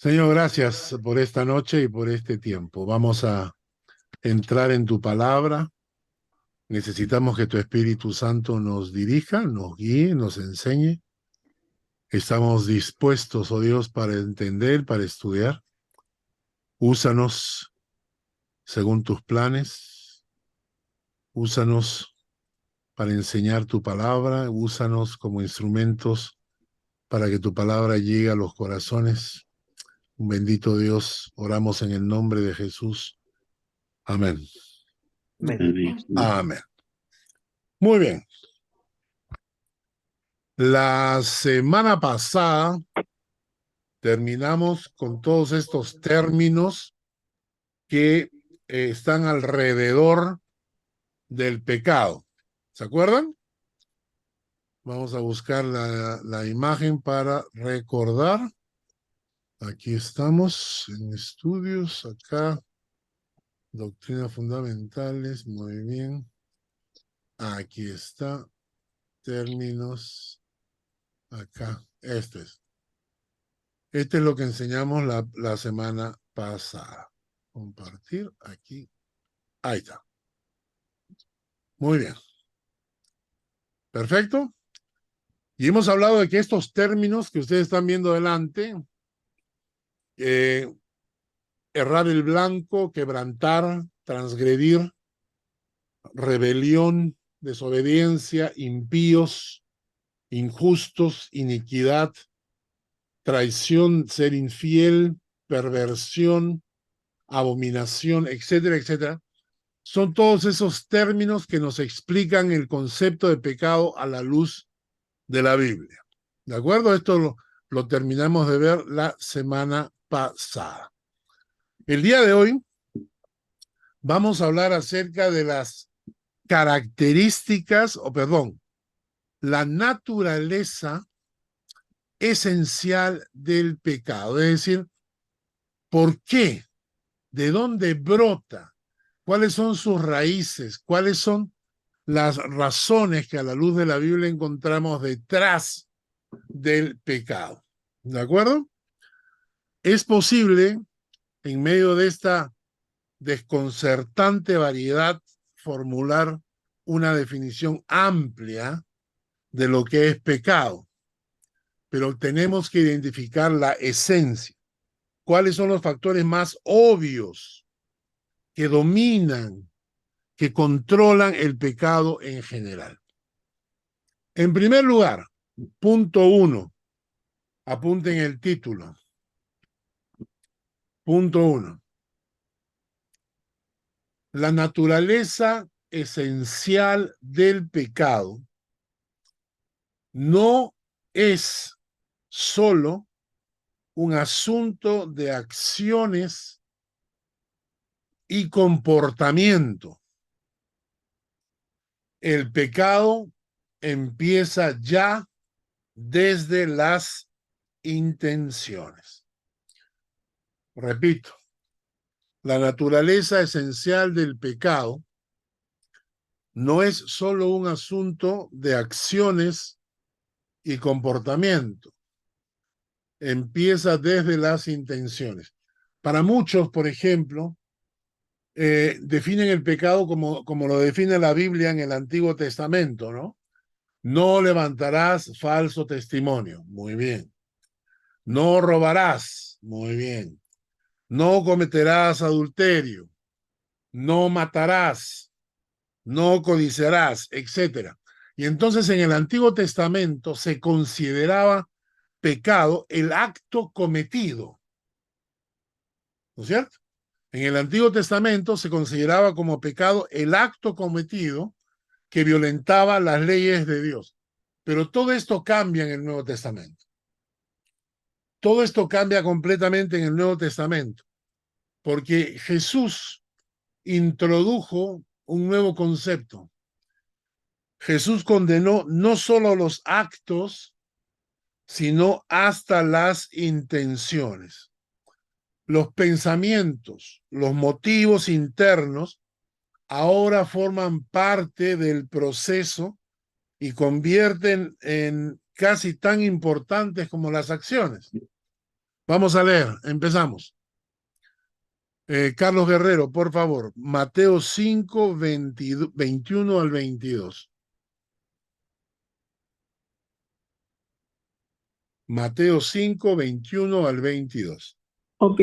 Señor, gracias por esta noche y por este tiempo. Vamos a entrar en tu palabra. Necesitamos que tu Espíritu Santo nos dirija, nos guíe, nos enseñe. Estamos dispuestos, oh Dios, para entender, para estudiar. Úsanos según tus planes. Úsanos para enseñar tu palabra. Úsanos como instrumentos para que tu palabra llegue a los corazones. Un bendito Dios, oramos en el nombre de Jesús. Amén. Amén. Amén. Muy bien. La semana pasada terminamos con todos estos términos que están alrededor del pecado. ¿Se acuerdan? Vamos a buscar la imagen para recordar. Aquí estamos en estudios, acá, doctrinas fundamentales, muy bien. Aquí está, términos, acá, este es. Este es lo que enseñamos la semana pasada. Compartir aquí. Ahí está. Muy bien. Perfecto. Y hemos hablado de que estos términos que ustedes están viendo delante, errar el blanco, quebrantar, transgredir, rebelión, desobediencia, impíos, injustos, iniquidad, traición, ser infiel, perversión, abominación, etcétera, etcétera. Son todos esos términos que nos explican el concepto de pecado a la luz de la Biblia. ¿De acuerdo? Esto lo terminamos de ver la semana pasada. El día de hoy vamos a hablar acerca de las características, la naturaleza esencial del pecado. Es decir, ¿por qué? ¿De dónde brota? ¿Cuáles son sus raíces? ¿Cuáles son las razones que a la luz de la Biblia encontramos detrás del pecado? ¿De acuerdo? Es posible, en medio de esta desconcertante variedad, formular una definición amplia de lo que es pecado, pero tenemos que identificar la esencia. ¿Cuáles son los factores más obvios que dominan, que controlan el pecado en general? En primer lugar, punto 1, apunten el título. Punto 1. La naturaleza esencial del pecado no es solo un asunto de acciones y comportamiento. El pecado empieza ya desde las intenciones. Repito, la naturaleza esencial del pecado no es solo un asunto de acciones y comportamiento. Empieza desde las intenciones. Para muchos, por ejemplo, definen el pecado como lo define la Biblia en el Antiguo Testamento, ¿no? No levantarás falso testimonio. Muy bien. No robarás. Muy bien. No cometerás adulterio. No matarás. No codiciarás, etcétera. Y entonces en el Antiguo Testamento se consideraba pecado el acto cometido, ¿no es cierto? En el Antiguo Testamento se consideraba como pecado el acto cometido que violentaba las leyes de Dios. Pero todo esto cambia en el Nuevo Testamento. Todo esto cambia completamente en el Nuevo Testamento, porque Jesús introdujo un nuevo concepto. Jesús condenó no solo los actos, sino hasta las intenciones. Los pensamientos, los motivos internos, ahora forman parte del proceso y convierten en casi tan importantes como las acciones. Vamos a leer, empezamos. Carlos Guerrero, por favor, Mateo 5, 21 al 22. Mateo 5, 21 al 22. Ok.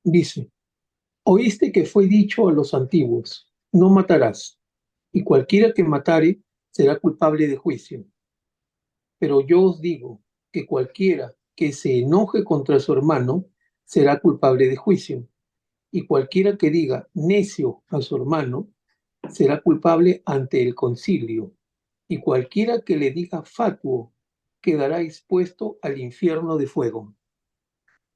Dice, oíste que fue dicho a los antiguos, no matarás, y cualquiera que matare será culpable de juicio. Pero yo os digo que cualquiera que se enoje contra su hermano será culpable de juicio, y cualquiera que diga necio a su hermano será culpable ante el concilio, y cualquiera que le diga fatuo quedará expuesto al infierno de fuego.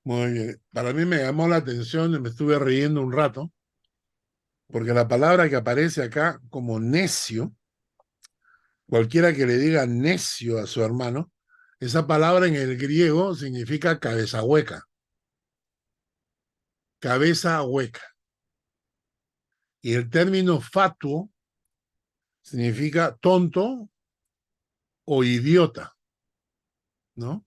Muy bien. Para mí me llamó la atención y me estuve riendo un rato, porque la palabra que aparece acá como necio, cualquiera que le diga necio a su hermano, esa palabra en el griego significa cabeza hueca. Cabeza hueca. Y el término fatuo significa tonto o idiota, ¿no?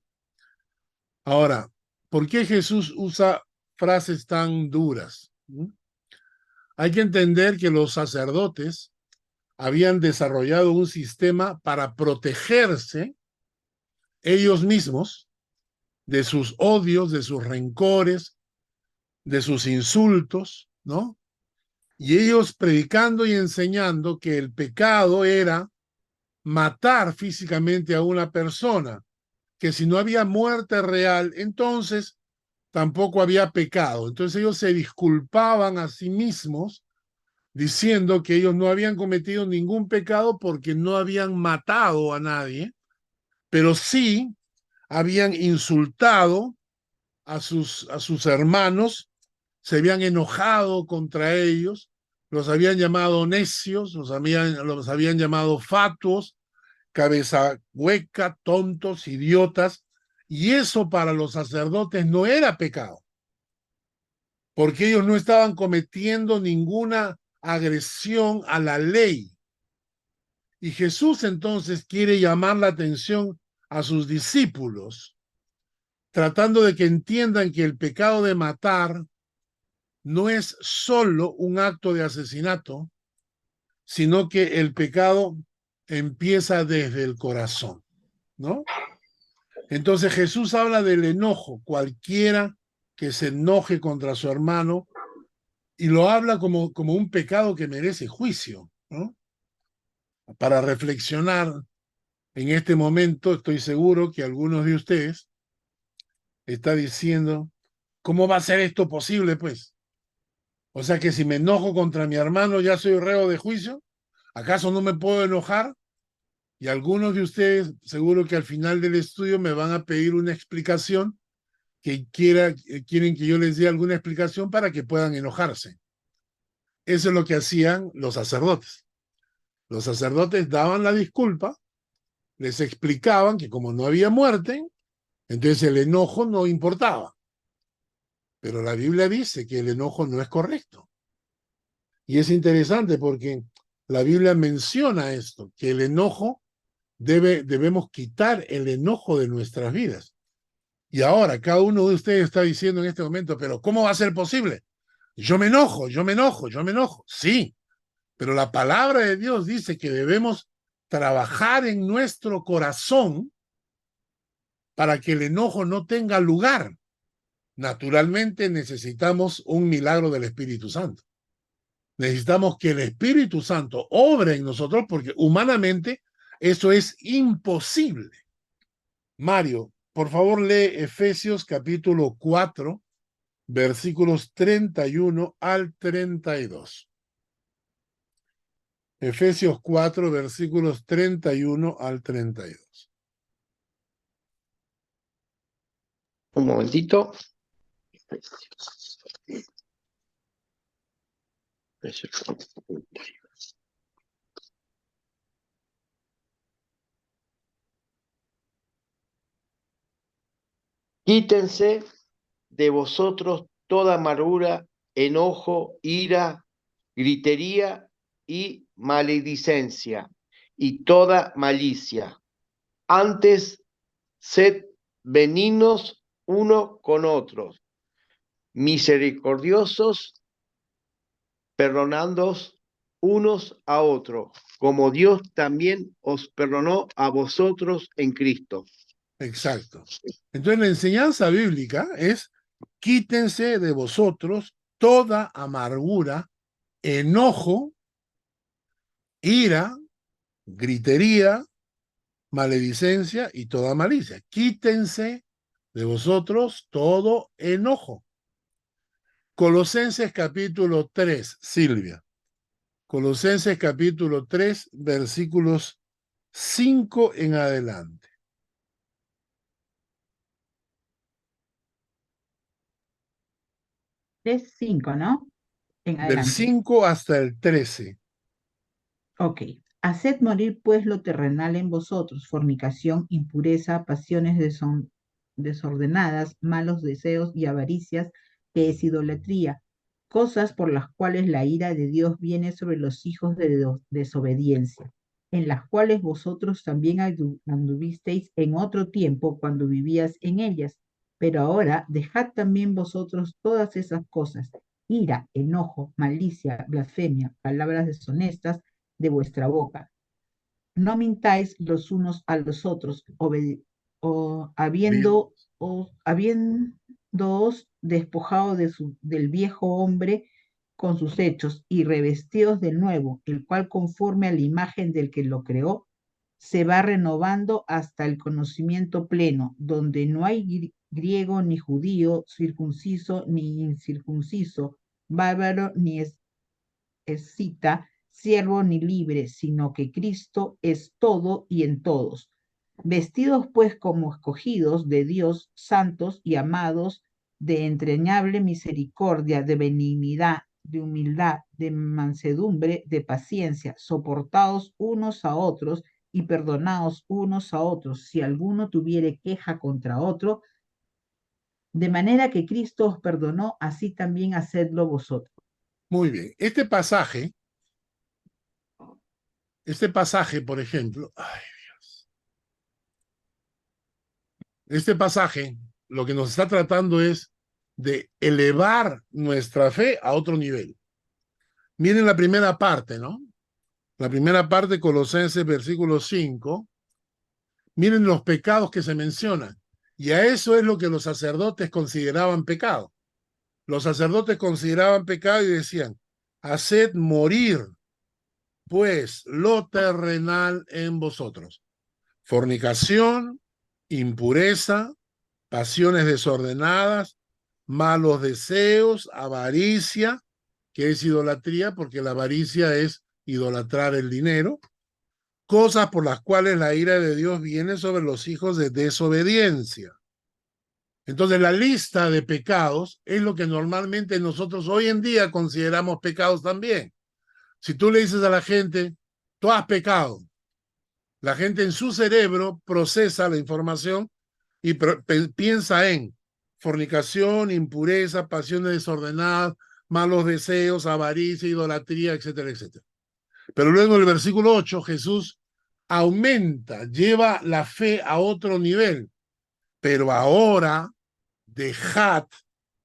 Ahora, ¿por qué Jesús usa frases tan duras? Hay que entender que los sacerdotes habían desarrollado un sistema para protegerse ellos mismos de sus odios, de sus rencores, de sus insultos, ¿no? Y ellos predicando y enseñando que el pecado era matar físicamente a una persona, que si no había muerte real, entonces tampoco había pecado. Entonces ellos se disculpaban a sí mismos diciendo que ellos no habían cometido ningún pecado porque no habían matado a nadie, pero sí habían insultado a sus hermanos, se habían enojado contra ellos, los habían llamado necios, los habían llamado fatuos, cabeza hueca, tontos, idiotas, y eso para los sacerdotes no era pecado, porque ellos no estaban cometiendo ninguna agresión a la ley. Y Jesús entonces quiere llamar la atención a sus discípulos, tratando de que entiendan que el pecado de matar no es solo un acto de asesinato, sino que el pecado empieza desde el corazón, ¿no? Entonces Jesús habla del enojo, cualquiera que se enoje contra su hermano, y lo habla como un pecado que merece juicio, ¿no? Para reflexionar en este momento, estoy seguro que algunos de ustedes está diciendo, ¿cómo va a ser esto posible, pues? O sea que si me enojo contra mi hermano ya soy reo de juicio. ¿Acaso no me puedo enojar? Y algunos de ustedes seguro que al final del estudio me van a pedir una explicación, quieren que yo les dé alguna explicación para que puedan enojarse. Eso es lo que hacían los sacerdotes. Los sacerdotes daban la disculpa, les explicaban que como no había muerte, entonces el enojo no importaba. Pero la Biblia dice que el enojo no es correcto. Y es interesante porque la Biblia menciona esto, que el enojo debemos quitar el enojo de nuestras vidas. Y ahora cada uno de ustedes está diciendo en este momento, pero ¿cómo va a ser posible? Yo me enojo, yo me enojo, yo me enojo. Sí, pero la palabra de Dios dice que debemos trabajar en nuestro corazón para que el enojo no tenga lugar. Naturalmente necesitamos un milagro del Espíritu Santo. Necesitamos que el Espíritu Santo obre en nosotros porque humanamente eso es imposible. Mario, por favor lee Efesios capítulo 4, versículos 31 al 32. Efesios 4, versículos 31 al 32. Un momentito. Quítense de vosotros toda amargura, enojo, ira, gritería y maledicencia, y toda malicia. Antes, sed benignos unos con otros, misericordiosos, perdonándoos unos a otros, como Dios también os perdonó a vosotros en Cristo. Exacto. Entonces la enseñanza bíblica es: quítense de vosotros toda amargura, enojo, ira, gritería, maledicencia y toda malicia. Quítense de vosotros todo enojo. Colosenses capítulo 3, Silvia. Colosenses capítulo 3, versículos 5 en adelante. 3:5, ¿no? En Del adelante. 5 hasta el 13. Ok. Haced morir pues lo terrenal en vosotros: fornicación, impureza, pasiones desordenadas, malos deseos y avaricias, que es idolatría, cosas por las cuales la ira de Dios viene sobre los hijos de desobediencia, en las cuales vosotros también anduvisteis en otro tiempo cuando vivías en ellas. Pero ahora dejad también vosotros todas esas cosas: ira, enojo, malicia, blasfemia, palabras deshonestas de vuestra boca. No mintáis los unos a los otros, habiéndoos despojado del viejo hombre con sus hechos, y revestidos del nuevo, el cual, conforme a la imagen del que lo creó, se va renovando hasta el conocimiento pleno, donde no hay griego ni judío, circunciso ni incircunciso, bárbaro ni escita, siervo ni libre, sino que Cristo es todo y en todos. Vestidos pues como escogidos de Dios, santos y amados, de entrañable misericordia, de benignidad, de humildad, de mansedumbre, de paciencia, soportados unos a otros y perdonados unos a otros, si alguno tuviere queja contra otro, de manera que Cristo os perdonó, así también hacedlo vosotros. Muy bien. Este pasaje, por ejemplo, este pasaje lo que nos está tratando es de elevar nuestra fe a otro nivel. Miren la primera parte, ¿no? La primera parte, Colosenses, versículo 5. Miren los pecados que se mencionan. Y a eso es lo que los sacerdotes consideraban pecado. Los sacerdotes consideraban pecado y decían: haced morir, pues, lo terrenal en vosotros: fornicación, impureza, pasiones desordenadas, malos deseos, avaricia, que es idolatría, porque la avaricia es idolatrar el dinero, cosas por las cuales la ira de Dios viene sobre los hijos de desobediencia. Entonces, la lista de pecados es lo que normalmente nosotros hoy en día consideramos pecados también. Si tú le dices a la gente: tú has pecado, la gente en su cerebro procesa la información y piensa en fornicación, impureza, pasiones desordenadas, malos deseos, avaricia, idolatría, etcétera, etcétera. Pero luego en el versículo 8, Jesús aumenta, lleva la fe a otro nivel. Pero ahora dejad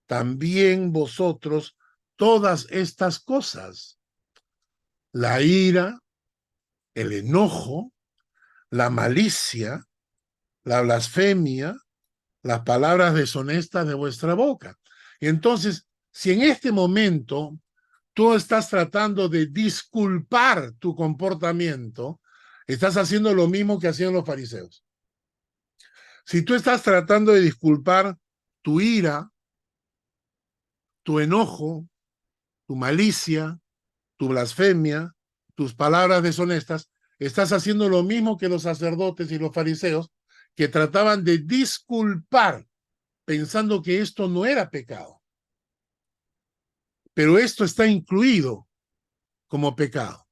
también vosotros todas estas cosas: la ira, el enojo, la malicia, la blasfemia, las palabras deshonestas de vuestra boca. Y entonces, si en este momento tú estás tratando de disculpar tu comportamiento, estás haciendo lo mismo que hacían los fariseos. Si tú estás tratando de disculpar tu ira, tu enojo, tu malicia, tu blasfemia, tus palabras deshonestas, estás haciendo lo mismo que los sacerdotes y los fariseos, que trataban de disculpar pensando que esto no era pecado. Pero esto está incluido como pecado.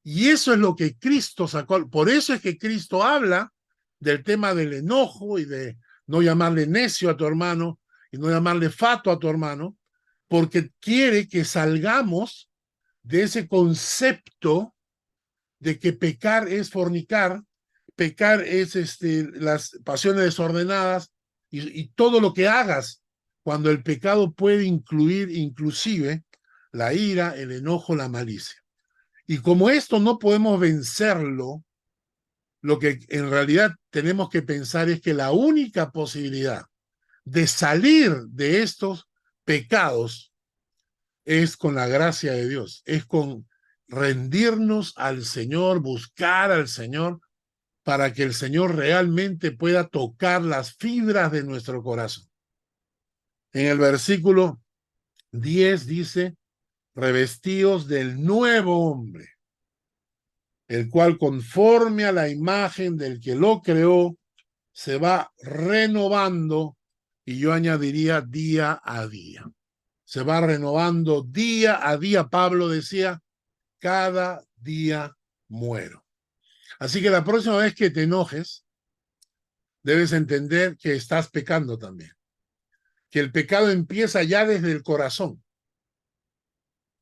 Y eso es lo que Cristo sacó. Por eso es que Cristo habla del tema del enojo y de no llamarle necio a tu hermano y no llamarle fato a tu hermano, porque quiere que salgamos de ese concepto de que pecar es fornicar, pecar es las pasiones desordenadas y todo lo que hagas, cuando el pecado puede incluir inclusive la ira, el enojo, la malicia. Y como esto no podemos vencerlo, lo que en realidad tenemos que pensar es que la única posibilidad de salir de estos pecados es con la gracia de Dios, es con rendirnos al Señor, buscar al Señor, para que el Señor realmente pueda tocar las fibras de nuestro corazón. En el versículo 10 dice, revestidos del nuevo hombre, el cual conforme a la imagen del que lo creó, se va renovando, y yo añadiría día a día. Se va renovando día a día. Pablo decía, cada día muero. Así que la próxima vez que te enojes, debes entender que estás pecando también. Que el pecado empieza ya desde el corazón.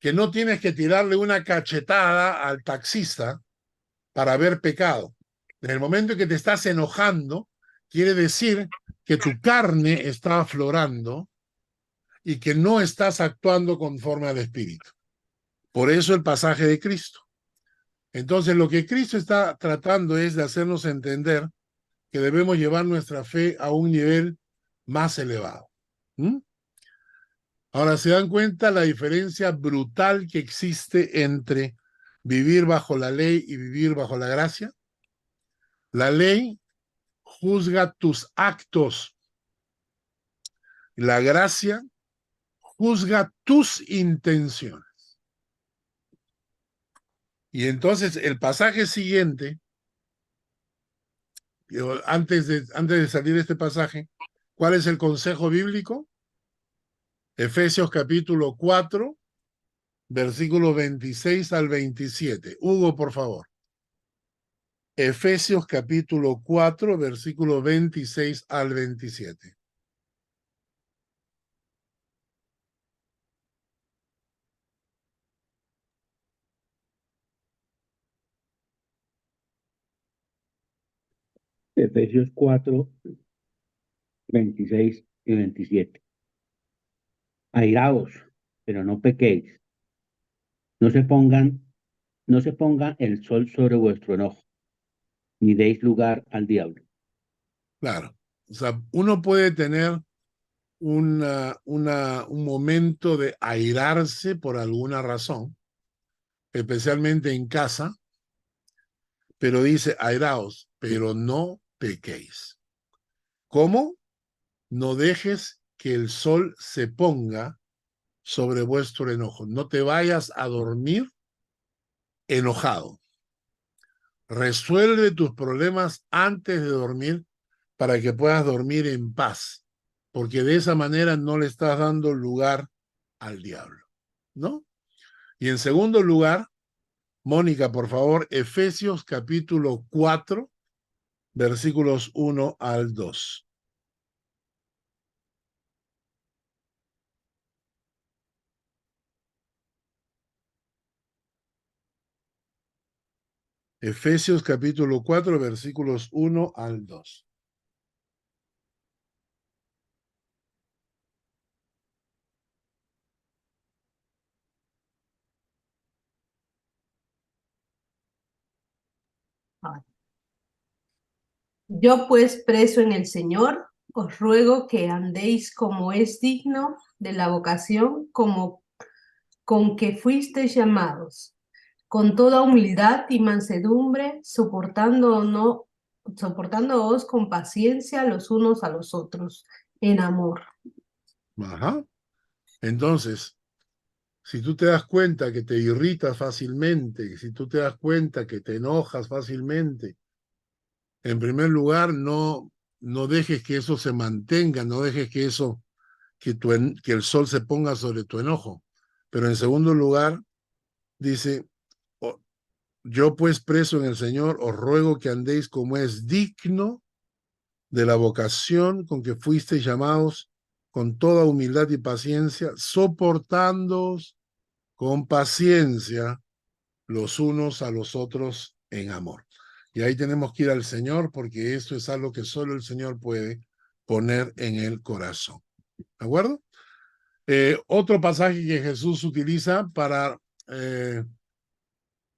Que no tienes que tirarle una cachetada al taxista para haber pecado. En el momento en que te estás enojando, quiere decir que tu carne está aflorando y que no estás actuando conforme al Espíritu. Por eso el pasaje de Cristo. Entonces, lo que Cristo está tratando es de hacernos entender que debemos llevar nuestra fe a un nivel más elevado. ¿Mm? Ahora, ¿se dan cuenta la diferencia brutal que existe entre vivir bajo la ley y vivir bajo la gracia? La ley juzga tus actos. La gracia juzga tus intenciones. Y entonces el pasaje siguiente, antes de salir de este pasaje, ¿cuál es el consejo bíblico? Efesios capítulo 4, versículos 26 al 27. Hugo, por favor. Efesios capítulo 4, versículos 26 al 27. Efesios 4, 26 y 27. Airaos, pero no pequéis. No se ponga el sol sobre vuestro enojo, ni deis lugar al diablo. Claro. O sea, uno puede tener un momento de airarse por alguna razón, especialmente en casa, pero dice airaos, pero no pequéis. ¿Cómo? No dejes que el sol se ponga sobre vuestro enojo. No te vayas a dormir enojado. Resuelve tus problemas antes de dormir para que puedas dormir en paz, porque de esa manera no le estás dando lugar al diablo, ¿no? Y en segundo lugar, Mónica, por favor, Efesios capítulo 4, versículos 1 al 2. Efesios capítulo 4, versículos 1 al 2. Yo pues, preso en el Señor, os ruego que andéis como es digno de la vocación como con que fuisteis llamados, con toda humildad y mansedumbre, soportándoos con paciencia los unos a los otros, en amor. Ajá. Entonces, si tú te das cuenta que te irritas fácilmente, si tú te das cuenta que te enojas fácilmente, en primer lugar, no dejes que eso se mantenga, no dejes que que el sol se ponga sobre tu enojo. Pero en segundo lugar, dice, yo pues preso en el Señor, os ruego que andéis como es digno de la vocación con que fuisteis llamados, con toda humildad y paciencia, soportándoos con paciencia los unos a los otros en amor. Y ahí tenemos que ir al Señor, porque esto es algo que solo el Señor puede poner en el corazón. ¿De acuerdo? Otro pasaje que Jesús utiliza para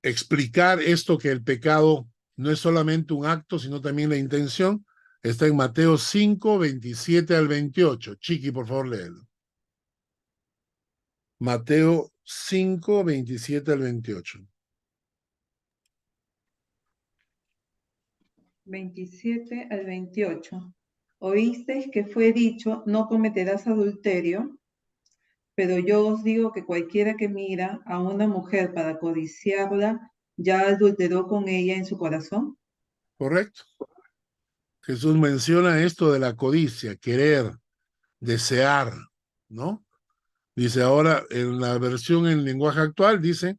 explicar esto, que el pecado no es solamente un acto, sino también la intención, está en Mateo 5, 27 al 28. Chiqui, por favor, léelo. Mateo 5, 27 al 28. 27 al 28. Oísteis que fue dicho, no cometerás adulterio, pero yo os digo que cualquiera que mira a una mujer para codiciarla, ya adulteró con ella en su corazón. Correcto. Jesús menciona esto de la codicia, querer, desear, ¿no? Dice ahora, en la versión en lenguaje actual, dice,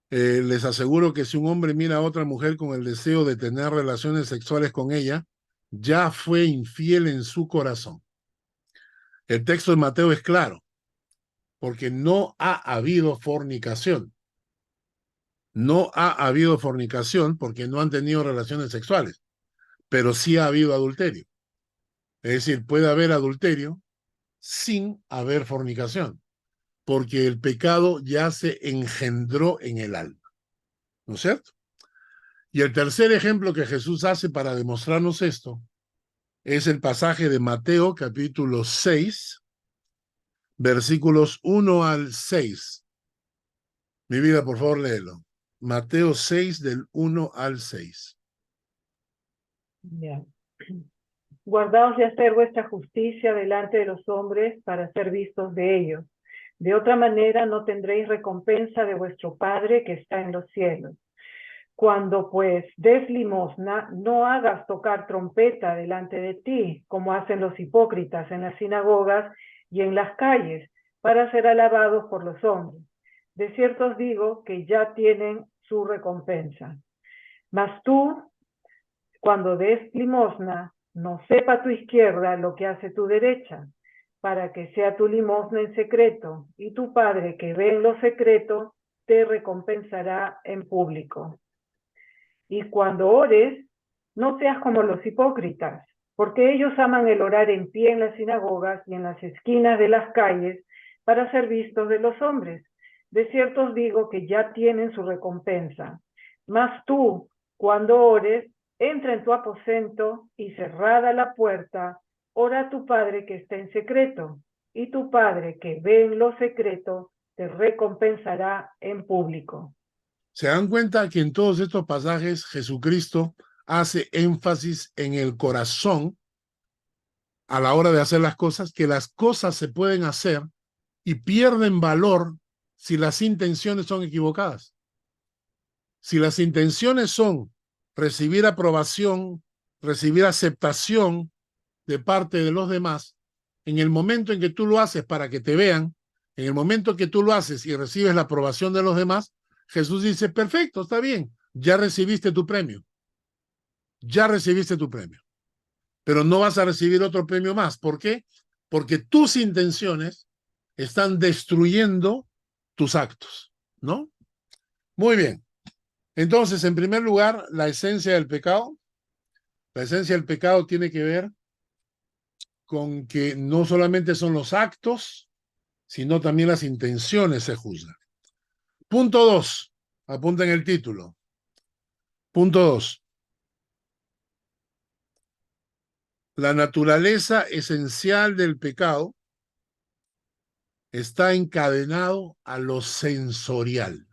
les aseguro que si un hombre mira a otra mujer con el deseo de tener relaciones sexuales con ella, ya fue infiel en su corazón. El texto de Mateo es claro, porque no ha habido fornicación. No ha habido fornicación porque no han tenido relaciones sexuales, pero sí ha habido adulterio. Es decir, puede haber adulterio sin haber fornicación, porque el pecado ya se engendró en el alma. ¿No es cierto? Y el tercer ejemplo que Jesús hace para demostrarnos esto es el pasaje de Mateo capítulo 6, versículos 1 al 6. Mi vida, por favor, léelo. Mateo 6, del 1 al 6. Ya. Guardaos de hacer vuestra justicia delante de los hombres para ser vistos de ellos. De otra manera no tendréis recompensa de vuestro Padre que está en los cielos. Cuando pues des limosna, no hagas tocar trompeta delante de ti, como hacen los hipócritas en las sinagogas y en las calles, para ser alabados por los hombres. De cierto os digo que ya tienen su recompensa. Mas tú, cuando des limosna, no sepa tu izquierda lo que hace tu derecha, para que sea tu limosna en secreto, y tu Padre que ve en lo secreto te recompensará en público. Y cuando ores, no seas como los hipócritas, porque ellos aman el orar en pie en las sinagogas y en las esquinas de las calles para ser vistos de los hombres. De cierto os digo que ya tienen su recompensa. Mas tú, cuando ores, entra en tu aposento y cerrada la puerta, ora a tu Padre que está en secreto, y tu Padre que ve en lo secreto te recompensará en público. ¿Se dan cuenta que en todos estos pasajes Jesucristo hace énfasis en el corazón a la hora de hacer las cosas, que las cosas se pueden hacer y pierden valor si las intenciones son equivocadas? Si las intenciones son recibir aprobación, recibir aceptación de parte de los demás, en el momento en que tú lo haces para que te vean, en el momento que tú lo haces y recibes la aprobación de los demás, Jesús dice, perfecto, está bien, ya recibiste tu premio. Ya recibiste tu premio. Pero no vas a recibir otro premio más. ¿Por qué? Porque tus intenciones están destruyendo tus actos, ¿no? Muy bien. Entonces, en primer lugar, la esencia del pecado. La esencia del pecado tiene que ver con que no solamente son los actos, sino también las intenciones se juzgan. Punto 2. Apunten el título. Punto 2. La naturaleza esencial del pecado está encadenado a lo sensorial.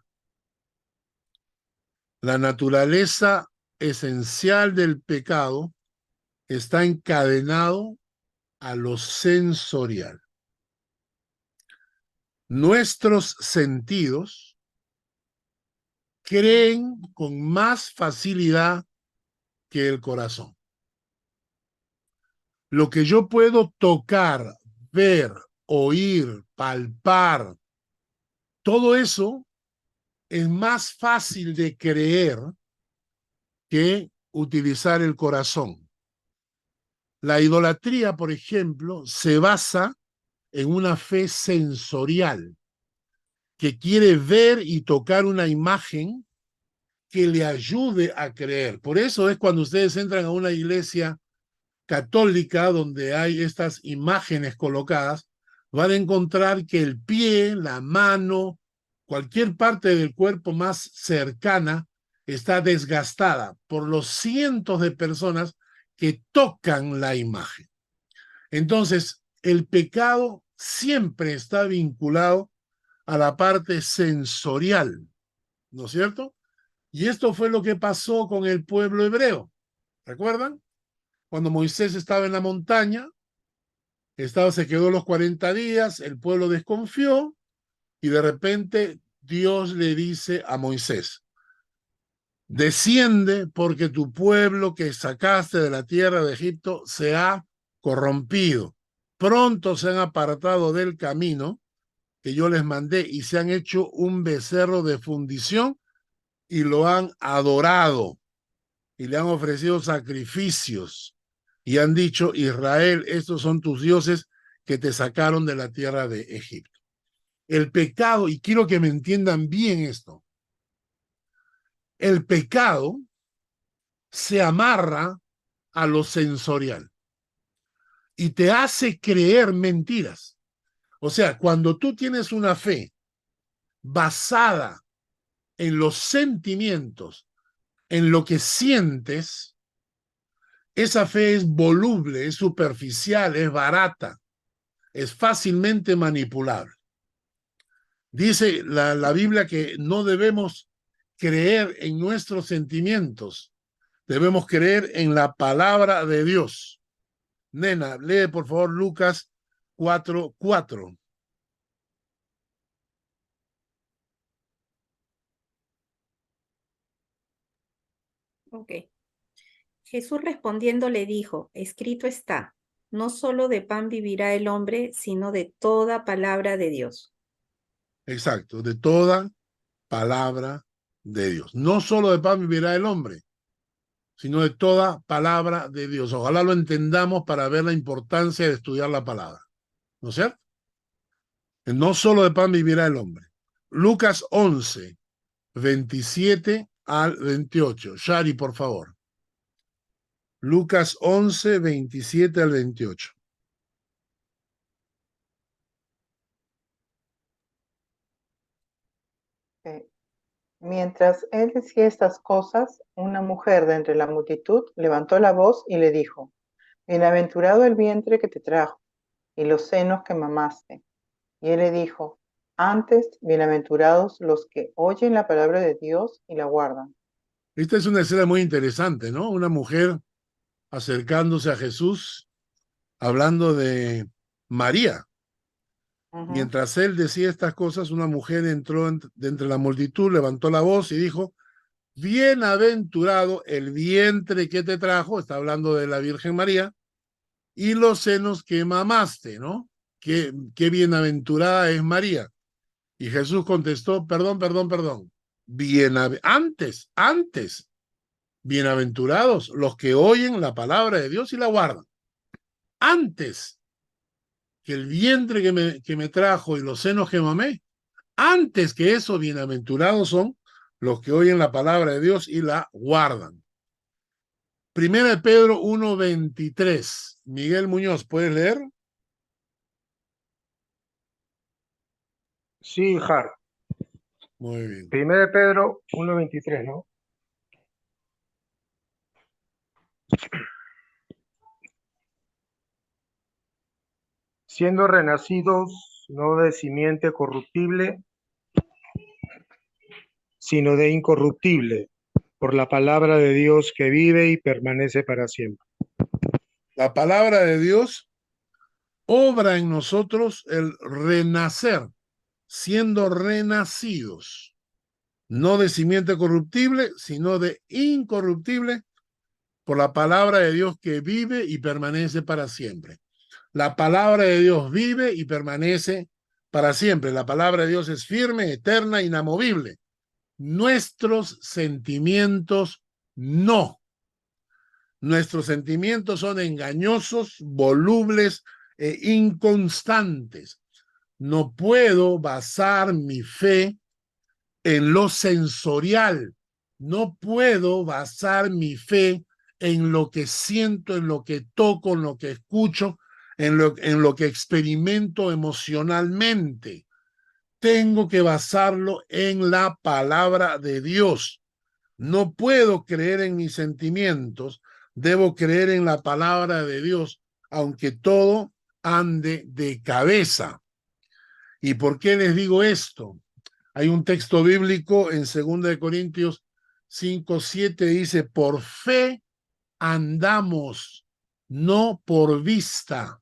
La naturaleza esencial del pecado está encadenado a lo sensorial. Nuestros sentidos creen con más facilidad que el corazón. Lo que yo puedo tocar, ver, oír, palpar, todo eso es más fácil de creer que utilizar el corazón. La idolatría, por ejemplo, se basa en una fe sensorial, que quiere ver y tocar una imagen que le ayude a creer. Por eso es cuando ustedes entran a una iglesia católica donde hay estas imágenes colocadas, van a encontrar que el pie, la mano, cualquier parte del cuerpo más cercana está desgastada por los cientos de personas que tocan la imagen. Entonces, el pecado siempre está vinculado a la parte sensorial, ¿no es cierto? Y esto fue lo que pasó con el pueblo hebreo. ¿Recuerdan? Cuando Moisés estaba en la montaña, se quedó los 40 días, el pueblo desconfió y de repente Dios le dice a Moisés, desciende porque tu pueblo que sacaste de la tierra de Egipto se ha corrompido. Pronto se han apartado del camino que yo les mandé y se han hecho un becerro de fundición y lo han adorado y le han ofrecido sacrificios y han dicho, Israel, estos son tus dioses que te sacaron de la tierra de Egipto. El pecado, y quiero que me entiendan bien esto, el pecado se amarra a lo sensorial y te hace creer mentiras. O sea, cuando tú tienes una fe basada en los sentimientos, en lo que sientes, esa fe es voluble, es superficial, es barata, es fácilmente manipulable. Dice la Biblia que no debemos creer en nuestros sentimientos, debemos creer en la palabra de Dios. Nena, lee por favor Lucas 4:4. Ok. Jesús respondiendo le dijo, escrito está, no solo de pan vivirá el hombre, sino de toda palabra de Dios. Exacto, de toda palabra de Dios. No solo de pan vivirá el hombre, sino de toda palabra de Dios. Ojalá lo entendamos para ver la importancia de estudiar la palabra. ¿No es cierto? No solo de pan vivirá el hombre. Lucas 11, 27 al 28. Shari, por favor. Lucas 11, 27 al 28. Mientras él decía estas cosas, una mujer de entre la multitud levantó la voz y le dijo, bienaventurado el vientre que te trajo y los senos que mamaste. Y él le dijo, antes, bienaventurados los que oyen la palabra de Dios y la guardan. Esta es una escena muy interesante, ¿no? Una mujer acercándose a Jesús, hablando de María. Mientras él decía estas cosas, una mujer entró de entre la multitud, levantó la voz y dijo, bienaventurado el vientre que te trajo, está hablando de la Virgen María, y los senos que mamaste, ¿no? Qué bienaventurada es María. Y Jesús contestó, perdón. Antes, bienaventurados los que oyen la palabra de Dios y la guardan. Antes que el vientre que me trajo y los senos que mamé, antes que eso, bienaventurados son los que oyen la palabra de Dios y la guardan. Primera de Pedro 1:23. Miguel Muñoz, ¿puedes leer? Sí, Har. Muy bien. Primera de Pedro 1:23, ¿no? Siendo renacidos no de simiente corruptible, sino de incorruptible, por la palabra de Dios que vive y permanece para siempre. La palabra de Dios obra en nosotros el renacer, siendo renacidos, no de simiente corruptible, sino de incorruptible, por la palabra de Dios que vive y permanece para siempre. La palabra de Dios vive y permanece para siempre. La palabra de Dios es firme, eterna, inamovible. Nuestros sentimientos no. Nuestros sentimientos son engañosos, volubles, e inconstantes. No puedo basar mi fe en lo sensorial. No puedo basar mi fe en lo que siento, en lo que toco, en lo que escucho, en lo que experimento emocionalmente. Tengo que basarlo en la palabra de Dios. No puedo creer en mis sentimientos, debo creer en la palabra de Dios, aunque todo ande de cabeza. ¿Y por qué les digo esto? Hay un texto bíblico en 2 Corintios 5:7, dice, por fe andamos, no por vista.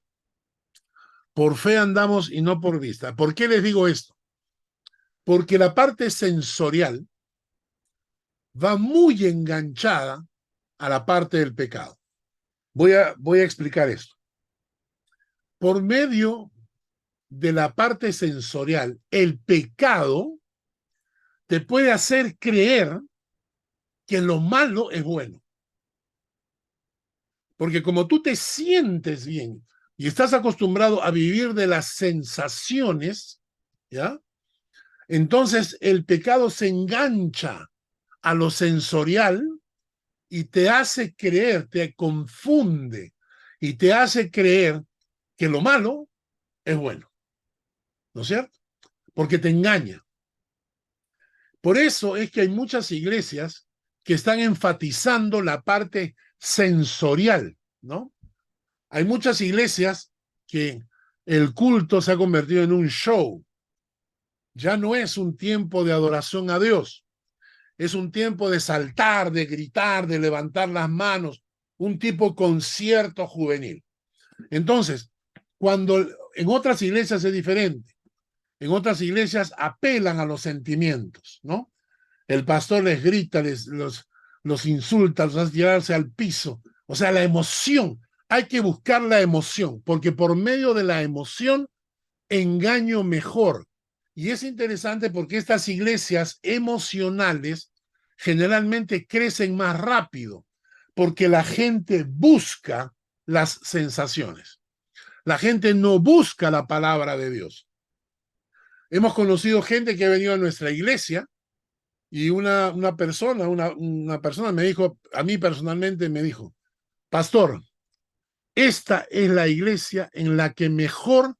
Por fe andamos y no por vista. ¿Por qué les digo esto? Porque la parte sensorial va muy enganchada a la parte del pecado. Voy a explicar esto. Por medio de la parte sensorial, el pecado te puede hacer creer que lo malo es bueno. Porque como tú te sientes bien y estás acostumbrado a vivir de las sensaciones, ¿ya? Entonces el pecado se engancha a lo sensorial y te hace creer, te confunde y te hace creer que lo malo es bueno. ¿No es cierto? Porque te engaña. Por eso es que hay muchas iglesias que están enfatizando la parte sensorial, ¿no? Hay muchas iglesias que el culto se ha convertido en un show. Ya no es un tiempo de adoración a Dios. Es un tiempo de saltar, de gritar, de levantar las manos. Un tipo concierto juvenil. Entonces, cuando en otras iglesias es diferente. En otras iglesias apelan a los sentimientos, ¿no? El pastor les grita, los insulta, los hace tirarse al piso. O sea, la emoción. Hay que buscar la emoción, porque por medio de la emoción engaño mejor. Y es interesante porque estas iglesias emocionales generalmente crecen más rápido, porque la gente busca las sensaciones. La gente no busca la palabra de Dios. Hemos conocido gente que ha venido a nuestra iglesia y una persona me dijo, a mí personalmente me dijo, pastor, esta es la iglesia en la que mejor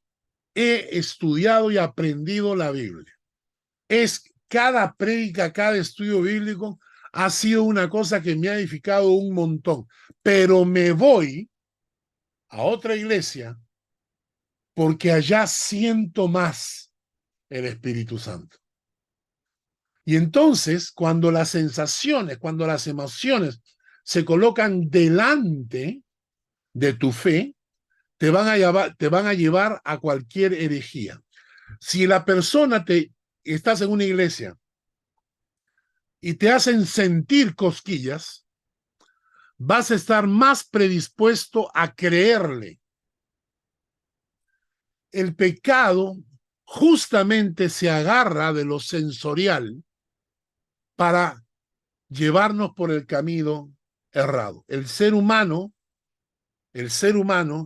he estudiado y aprendido la Biblia. Es cada prédica, cada estudio bíblico ha sido una cosa que me ha edificado un montón, pero me voy a otra iglesia porque allá siento más el Espíritu Santo. Y entonces, cuando las sensaciones, cuando las emociones se colocan delante de tu fe, te van a llevar a cualquier herejía. Si la persona estás en una iglesia y te hacen sentir cosquillas, vas a estar más predispuesto a creerle. El pecado justamente se agarra de lo sensorial para llevarnos por el camino errado. El ser humano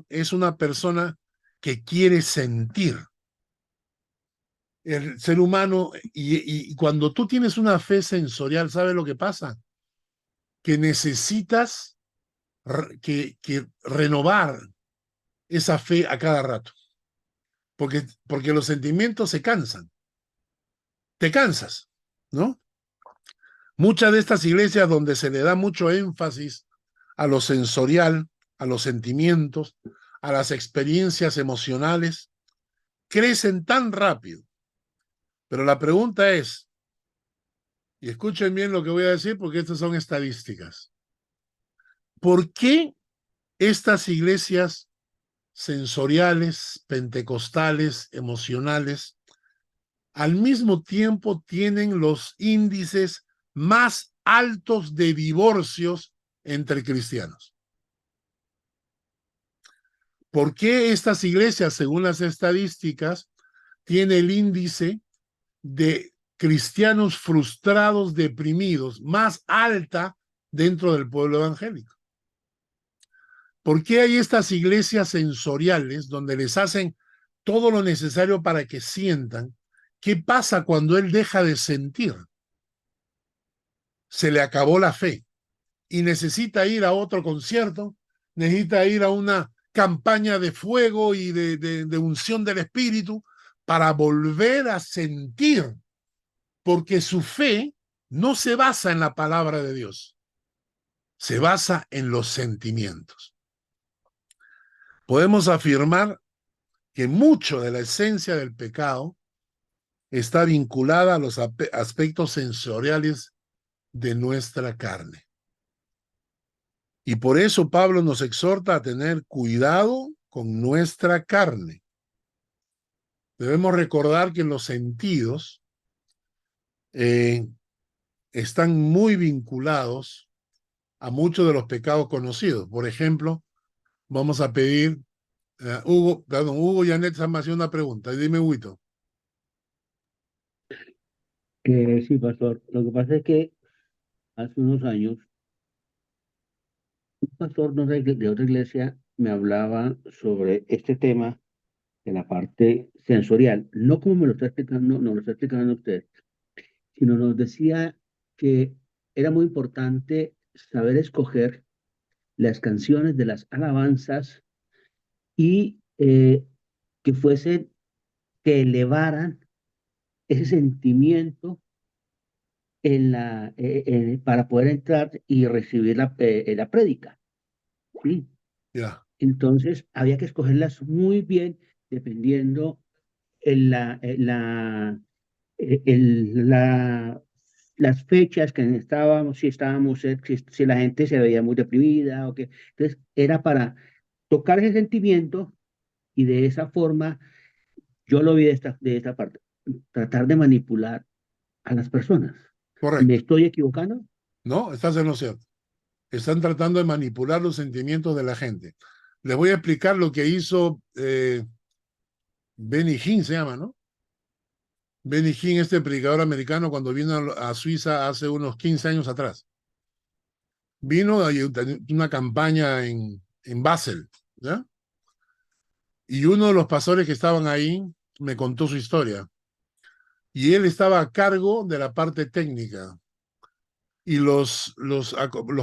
es una persona que quiere sentir. El ser humano, y cuando tú tienes una fe sensorial, ¿sabes lo que pasa? Que necesitas que renovar esa fe a cada rato. Porque los sentimientos se cansan. Te cansas, ¿no? Muchas de estas iglesias donde se le da mucho énfasis a lo sensorial, a los sentimientos, a las experiencias emocionales, crecen tan rápido. Pero la pregunta es, y escuchen bien lo que voy a decir porque estas son estadísticas, ¿por qué estas iglesias sensoriales, pentecostales, emocionales, al mismo tiempo tienen los índices más altos de divorcios entre cristianos? ¿Por qué estas iglesias, según las estadísticas, tienen el índice de cristianos frustrados, deprimidos, más alta dentro del pueblo evangélico? ¿Por qué hay estas iglesias sensoriales donde les hacen todo lo necesario para que sientan? ¿Qué pasa cuando él deja de sentir? Se le acabó la fe y necesita ir a otro concierto, necesita ir a una campaña de fuego y de unción del Espíritu para volver a sentir, porque su fe no se basa en la palabra de Dios, se basa en los sentimientos. Podemos afirmar que mucho de la esencia del pecado está vinculada a los aspectos sensoriales de nuestra carne. Y por eso Pablo nos exhorta a tener cuidado con nuestra carne. Debemos recordar que los sentidos están muy vinculados a muchos de los pecados conocidos. Por ejemplo, vamos a pedir, Hugo Janet me hacía una pregunta. Dime, Huito. Sí, pastor. Lo que pasa es que hace unos años, un pastor de otra iglesia me hablaba sobre este tema de la parte sensorial, no como me lo está explicando, no lo está explicando usted, sino nos decía que era muy importante saber escoger las canciones de las alabanzas y que fuesen, que elevaran ese sentimiento para poder entrar y recibir la prédica. ¿Sí? Ya. Entonces había que escogerlas muy bien dependiendo las fechas que estábamos, si la gente se veía muy deprimida o qué. Entonces era para tocar ese sentimiento y de esa forma yo lo vi de esta parte, tratar de manipular a las personas. ¿Me Correcto. estoy equivocando? No, estás en lo cierto. Están tratando de manipular los sentimientos de la gente. Les voy a explicar lo que hizo Benny Hinn, se llama, ¿no? Benny Hinn, este predicador americano, cuando vino a Suiza hace unos 15 años atrás. Vino a una campaña en Basel, ¿ya? Y uno de los pastores que estaban ahí me contó su historia. Y él estaba a cargo de la parte técnica. Y los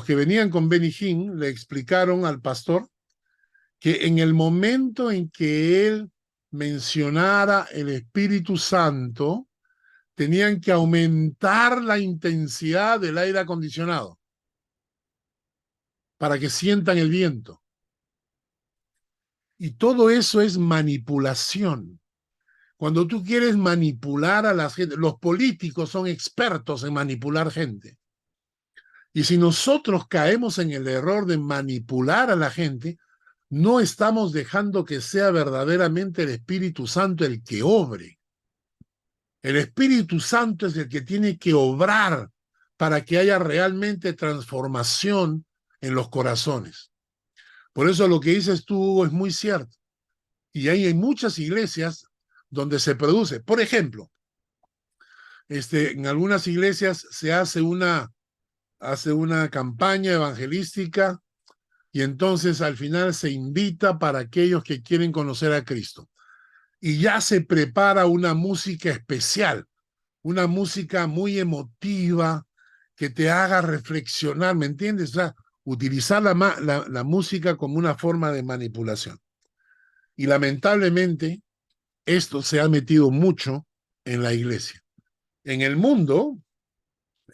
que venían con Benny Hinn le explicaron al pastor que en el momento en que él mencionara el Espíritu Santo, tenían que aumentar la intensidad del aire acondicionado para que sientan el viento. Y todo eso es manipulación. Cuando tú quieres manipular a la gente, los políticos son expertos en manipular gente. Y si nosotros caemos en el error de manipular a la gente, no estamos dejando que sea verdaderamente el Espíritu Santo el que obre. El Espíritu Santo es el que tiene que obrar para que haya realmente transformación en los corazones. Por eso lo que dices tú, Hugo, es muy cierto. Y hay muchas iglesias donde se produce. Por ejemplo, en algunas iglesias se hace una campaña evangelística y entonces al final se invita para aquellos que quieren conocer a Cristo. Y ya se prepara una música especial, una música muy emotiva que te haga reflexionar, ¿me entiendes? O sea, utilizar la música como una forma de manipulación. Y lamentablemente esto se ha metido mucho en la iglesia. En el mundo,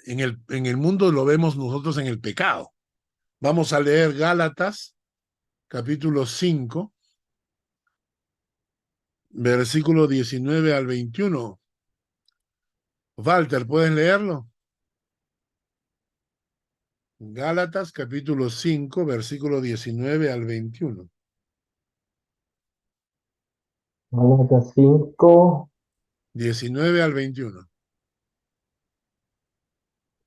en el mundo lo vemos nosotros en el pecado. Vamos a leer Gálatas, capítulo 5, versículo 19 al 21. Walter, ¿puedes leerlo? Gálatas, capítulo 5, versículo 19 al 21. Gálatas 5, 19 al 21.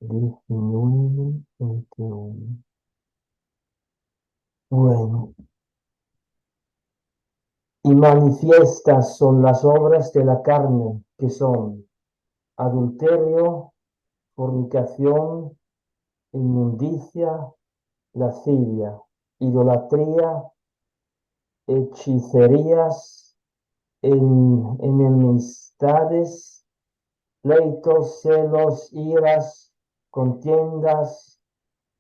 19, 21. Bueno. Y manifiestas son las obras de la carne, que son adulterio, fornicación, inmundicia, lascivia, idolatría, hechicerías, enemistades, pleitos, celos, iras, contiendas,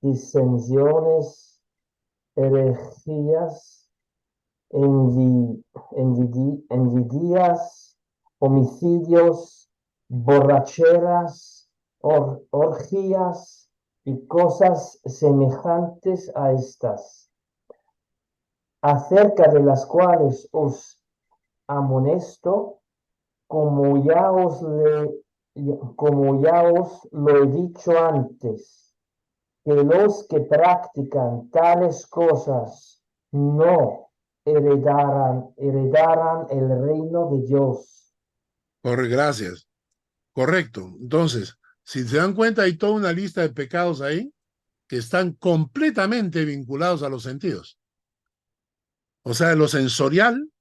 disensiones, herejías, envidias, homicidios, borracheras, orgías y cosas semejantes a estas, acerca de las cuales os amonesto, como ya os lo he dicho antes, que los que practican tales cosas no heredarán el reino de Dios. Gracias. Correcto. Entonces, si se dan cuenta, hay toda una lista de pecados ahí que están completamente vinculados a los sentidos. O sea, lo sensorial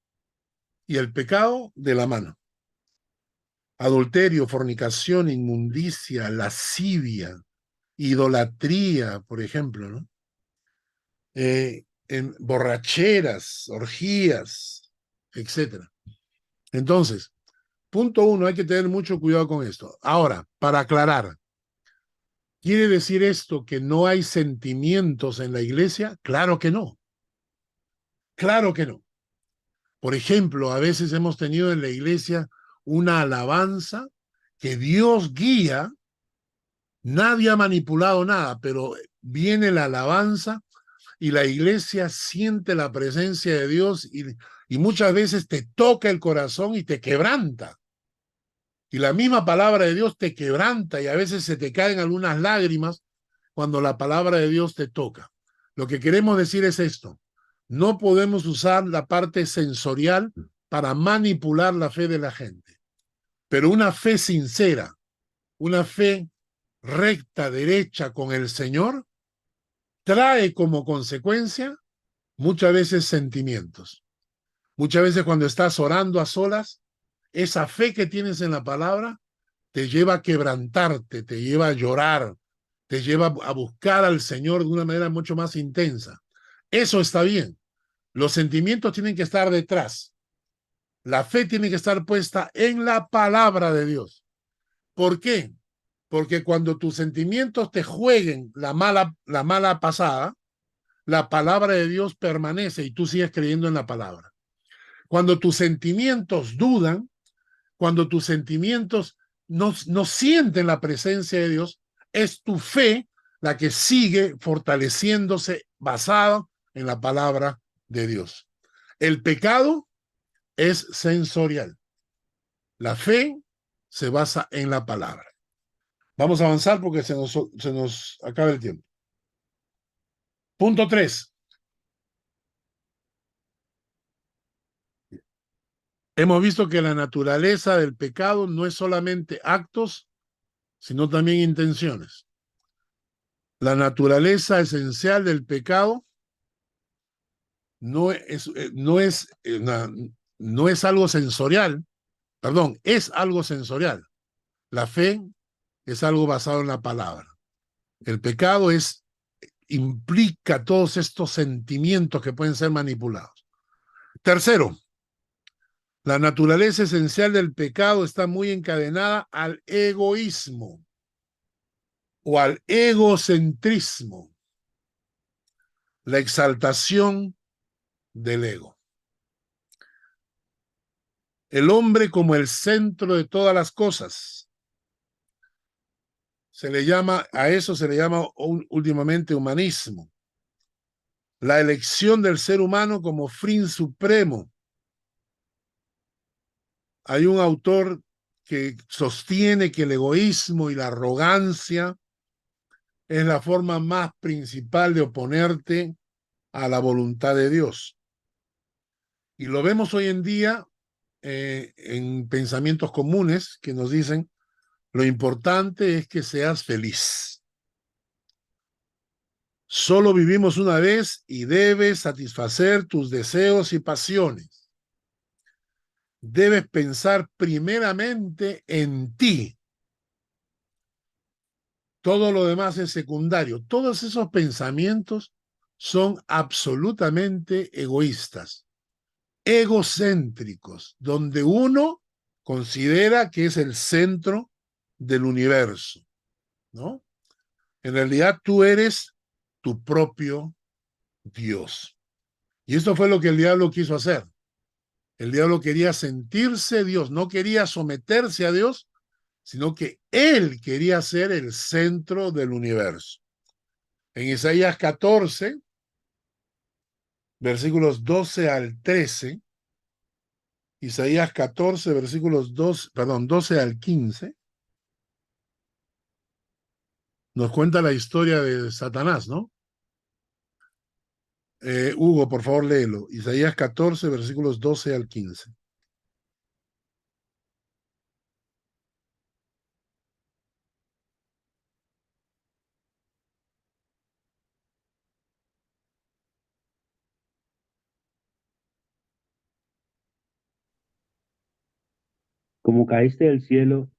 y el pecado de la mano. Adulterio, fornicación, inmundicia, lascivia, idolatría, por ejemplo, ¿no? En borracheras, orgías, etc. Entonces, punto uno, hay que tener mucho cuidado con esto. Ahora, para aclarar, ¿quiere decir esto que no hay sentimientos en la iglesia? Claro que no. Claro que no. Por ejemplo, a veces hemos tenido en la iglesia una alabanza que Dios guía, nadie ha manipulado nada, pero viene la alabanza y la iglesia siente la presencia de Dios y muchas veces te toca el corazón y te quebranta. Y la misma palabra de Dios te quebranta y a veces se te caen algunas lágrimas cuando la palabra de Dios te toca. Lo que queremos decir es esto. No podemos usar la parte sensorial para manipular la fe de la gente. Pero una fe sincera, una fe recta, derecha con el Señor, trae como consecuencia muchas veces sentimientos. Muchas veces cuando estás orando a solas, esa fe que tienes en la palabra te lleva a quebrantarte, te lleva a llorar, te lleva a buscar al Señor de una manera mucho más intensa. Eso está bien. Los sentimientos tienen que estar detrás. La fe tiene que estar puesta en la palabra de Dios. ¿Por qué? Porque cuando tus sentimientos te jueguen la mala pasada, la palabra de Dios permanece y tú sigues creyendo en la palabra. Cuando tus sentimientos dudan, cuando tus sentimientos no sienten la presencia de Dios, es tu fe la que sigue fortaleciéndose basada en la palabra de Dios. El pecado es sensorial. La fe se basa en la palabra. Vamos a avanzar porque se nos acaba el tiempo. Punto 3. Hemos visto que la naturaleza del pecado no es solamente actos, sino también intenciones. La naturaleza esencial del pecado no es algo sensorial, perdón, es algo sensorial. La fe es algo basado en la palabra. El pecado implica todos estos sentimientos que pueden ser manipulados. Tercero, la naturaleza esencial del pecado está muy encadenada al egoísmo o al egocentrismo, la exaltación del ego. El hombre como el centro de todas las cosas. A eso se le llama últimamente humanismo. La elección del ser humano como fin supremo. Hay un autor que sostiene que el egoísmo y la arrogancia es la forma más principal de oponerte a la voluntad de Dios. Y lo vemos hoy en día en pensamientos comunes que nos dicen, lo importante es que seas feliz. Solo vivimos una vez y debes satisfacer tus deseos y pasiones. Debes pensar primeramente en ti. Todo lo demás es secundario. Todos esos pensamientos son absolutamente egoístas, egocéntricos, donde uno considera que es el centro del universo, ¿no? En realidad tú eres tu propio Dios. Y esto fue lo que el diablo quiso hacer. El diablo quería sentirse Dios, no quería someterse a Dios, sino que él quería ser el centro del universo. En Isaías 14, versículos 12 al 13, Isaías 14, versículos 12 al 15, nos cuenta la historia de Satanás, ¿no? Hugo, por favor, léelo. Isaías 14, versículos 12 al 15. Como caíste del cielo,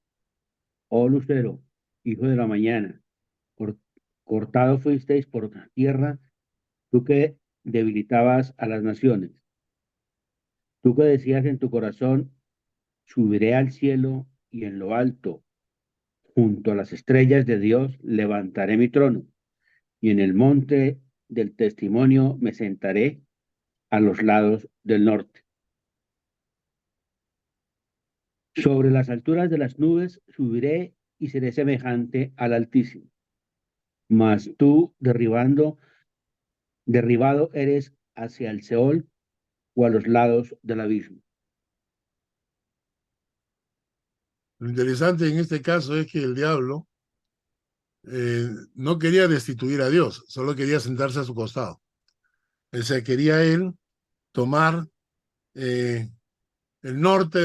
oh lucero, hijo de la mañana, cortado fuisteis por la tierra, tú que debilitabas a las naciones, tú que decías en tu corazón, subiré al cielo y en lo alto, junto a las estrellas de Dios, levantaré mi trono, y en el monte del testimonio me sentaré a los lados del norte. Sobre las alturas de las nubes subiré y seré semejante al Altísimo. Mas tú, derribado eres hacia el Seol o a los lados del abismo. Lo interesante en este caso es que el diablo no quería destituir a Dios, solo quería sentarse a su costado. O sea, quería él tomar el norte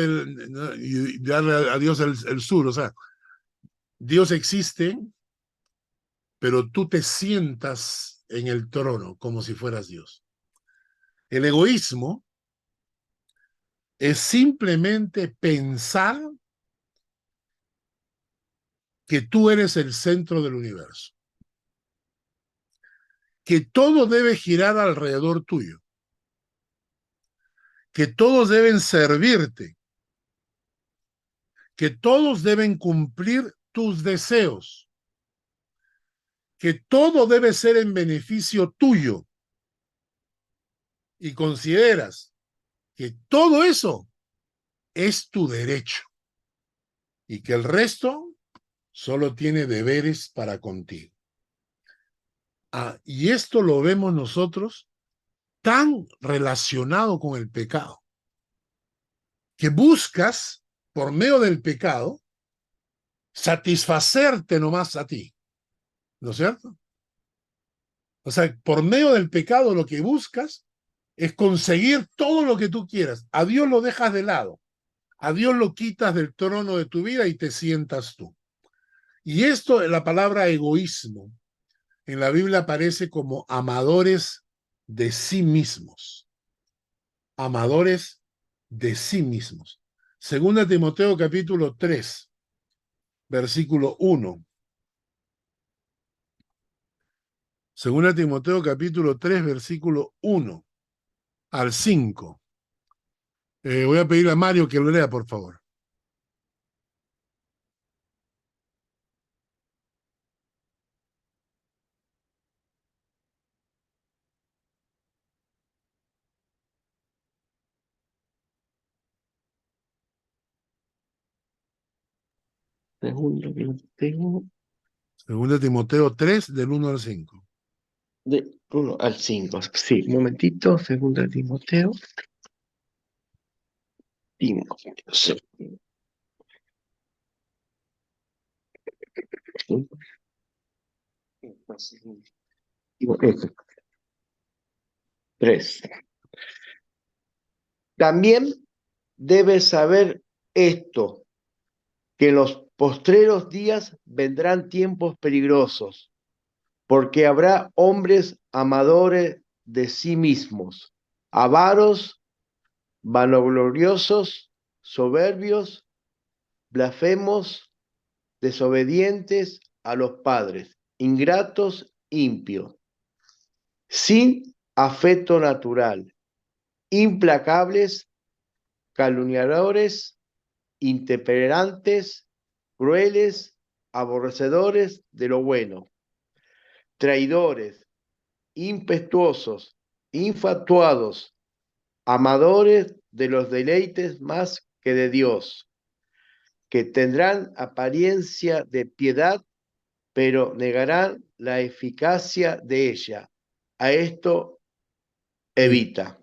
y darle a Dios el sur. O sea, Dios existe, pero tú te sientas en el trono como si fueras Dios. El egoísmo es simplemente pensar que tú eres el centro del universo, que todo debe girar alrededor tuyo, que todos deben servirte, que todos deben cumplir tus deseos, que todo debe ser en beneficio tuyo, y consideras que todo eso es tu derecho y que el resto solo tiene deberes para contigo. Y esto lo vemos nosotros tan relacionado con el pecado, que buscas, por medio del pecado, satisfacerte nomás a ti, ¿no es cierto? O sea, por medio del pecado lo que buscas es conseguir todo lo que tú quieras. A Dios lo dejas de lado, a Dios lo quitas del trono de tu vida y te sientas tú. Y esto, la palabra egoísmo, en la Biblia aparece como amadores de sí mismos. Amadores de sí mismos. Segunda Timoteo capítulo 3, versículo 1. Segunda Timoteo capítulo 3, versículo 1 al 5. Voy a pedir a Mario que lo lea, por favor. Segunda Timoteo 3, del 1 al 5. Del 1 al 5. Sí, un momentito. Segunda Timoteo. Sí. 3. También debes saber esto, que en los postreros días vendrán tiempos peligrosos, porque habrá hombres amadores de sí mismos, avaros, vanagloriosos, soberbios, blasfemos, desobedientes a los padres, ingratos, impios, sin afecto natural, implacables, calumniadores, intemperantes, crueles, aborrecedores de lo bueno, traidores, impetuosos, infatuados, amadores de los deleites más que de Dios, que tendrán apariencia de piedad, pero negarán la eficacia de ella. A esto evita.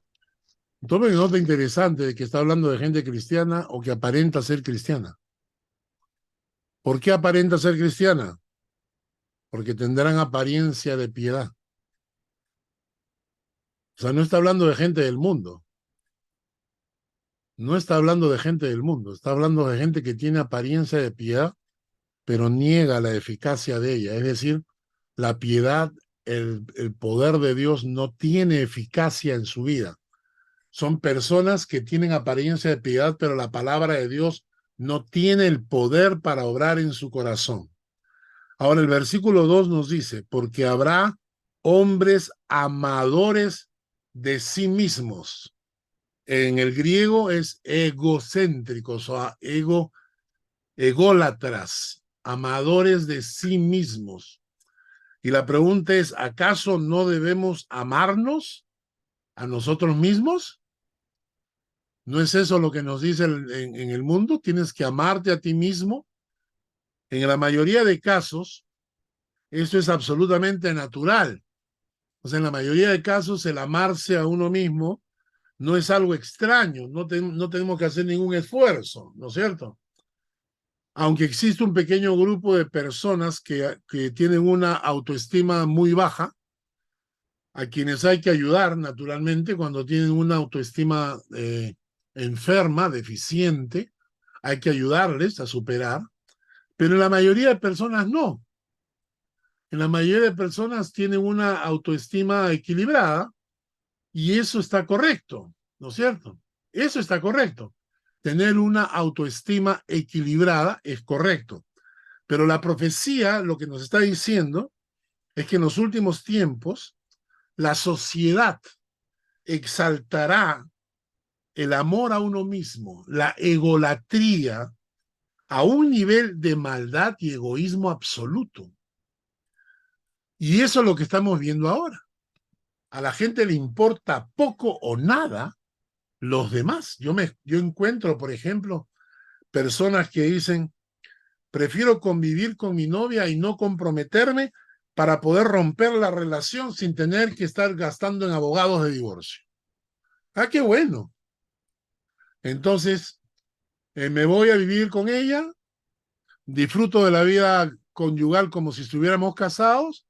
Tomen nota interesante de que está hablando de gente cristiana o que aparenta ser cristiana. ¿Por qué aparenta ser cristiana? Porque tendrán apariencia de piedad. O sea, no está hablando de gente del mundo. No está hablando de gente del mundo. Está hablando de gente que tiene apariencia de piedad, pero niega la eficacia de ella. Es decir, la piedad, el poder de Dios no tiene eficacia en su vida. Son personas que tienen apariencia de piedad, pero la palabra de Dios no tiene el poder para obrar en su corazón. Ahora el versículo 2 nos dice, porque habrá hombres amadores de sí mismos. En el griego es egocéntricos, o sea, ególatras, amadores de sí mismos. Y la pregunta es, ¿acaso no debemos amarnos a nosotros mismos? ¿No es eso lo que nos dice en el mundo? Tienes que amarte a ti mismo. En la mayoría de casos, esto es absolutamente natural. O sea, en la mayoría de casos, el amarse a uno mismo no es algo extraño. No tenemos que hacer ningún esfuerzo, ¿no es cierto? Aunque existe un pequeño grupo de personas que tienen una autoestima muy baja, a quienes hay que ayudar, naturalmente, cuando tienen una autoestima enferma, deficiente, hay que ayudarles a superar, pero en la mayoría de personas no. En la mayoría de personas tienen una autoestima equilibrada y eso está correcto, ¿no es cierto? Eso está correcto. Tener una autoestima equilibrada es correcto. Pero la profecía lo que nos está diciendo es que en los últimos tiempos la sociedad exaltará el amor a uno mismo, la egolatría, a un nivel de maldad y egoísmo absoluto. Y eso es lo que estamos viendo ahora. A la gente le importa poco o nada los demás. Yo encuentro, por ejemplo, personas que dicen, prefiero convivir con mi novia y no comprometerme para poder romper la relación sin tener que estar gastando en abogados de divorcio. Ah, qué bueno. Entonces, me voy a vivir con ella, disfruto de la vida conyugal como si estuviéramos casados,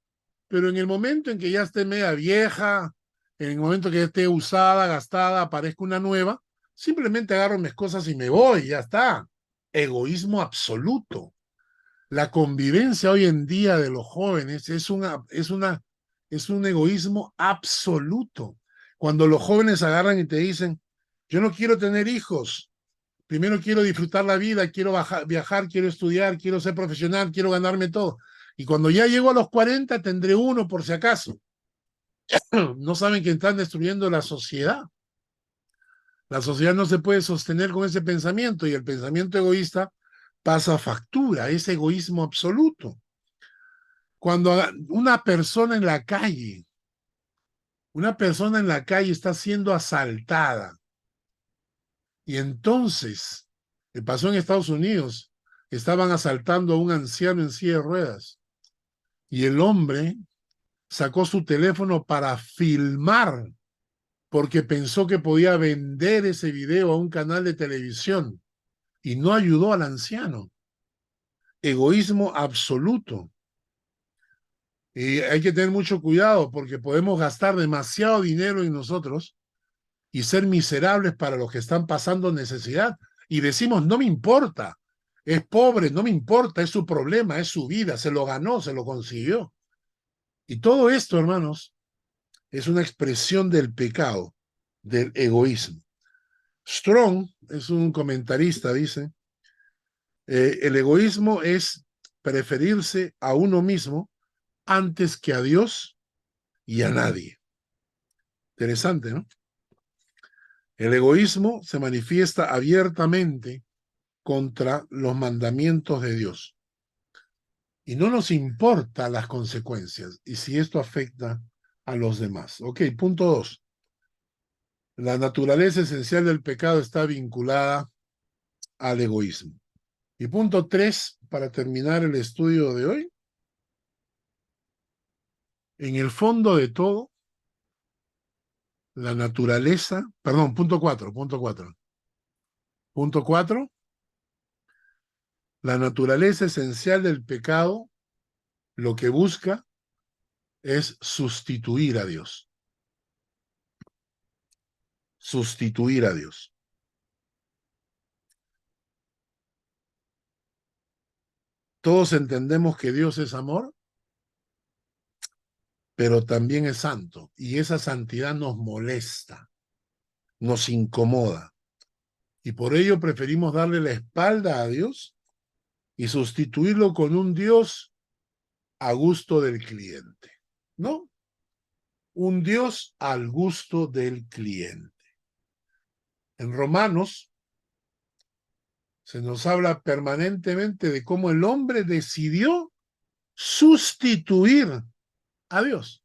pero en el momento en que ya esté media vieja, en el momento que ya esté usada, gastada, aparezca una nueva, simplemente agarro mis cosas y me voy, ya está. Egoísmo absoluto. La convivencia hoy en día de los jóvenes es un egoísmo absoluto. Cuando los jóvenes agarran y te dicen, yo no quiero tener hijos, primero quiero disfrutar la vida, quiero viajar, quiero estudiar, quiero ser profesional, quiero ganarme todo. Y cuando ya llego a los 40 tendré uno por si acaso. No saben que están destruyendo la sociedad. La sociedad no se puede sostener con ese pensamiento y el pensamiento egoísta pasa factura, es egoísmo absoluto. Cuando una persona en la calle está siendo asaltada y entonces, me pasó en Estados Unidos, estaban asaltando a un anciano en silla de ruedas y el hombre sacó su teléfono para filmar porque pensó que podía vender ese video a un canal de televisión y no ayudó al anciano. Egoísmo absoluto. Y hay que tener mucho cuidado porque podemos gastar demasiado dinero en nosotros y ser miserables para los que están pasando necesidad. Y decimos, no me importa, es pobre, no me importa, es su problema, es su vida, se lo ganó, se lo consiguió. Y todo esto, hermanos, es una expresión del pecado, del egoísmo. Strong es un comentarista, dice, el egoísmo es preferirse a uno mismo antes que a Dios y a nadie. Interesante, ¿no? El egoísmo se manifiesta abiertamente contra los mandamientos de Dios. Y no nos importa las consecuencias y si esto afecta a los demás. Ok, punto 2. La naturaleza esencial del pecado está vinculada al egoísmo. Y punto 3, para terminar el estudio de hoy. En el fondo de todo, la naturaleza, perdón, punto 4. Punto 4, la naturaleza esencial del pecado lo que busca es sustituir a Dios. Sustituir a Dios. Todos entendemos que Dios es amor, pero también es santo. Y esa santidad nos molesta, nos incomoda. Y por ello preferimos darle la espalda a Dios y sustituirlo con un Dios a gusto del cliente. ¿No? Un Dios al gusto del cliente. En Romanos se nos habla permanentemente de cómo el hombre decidió sustituir a Dios.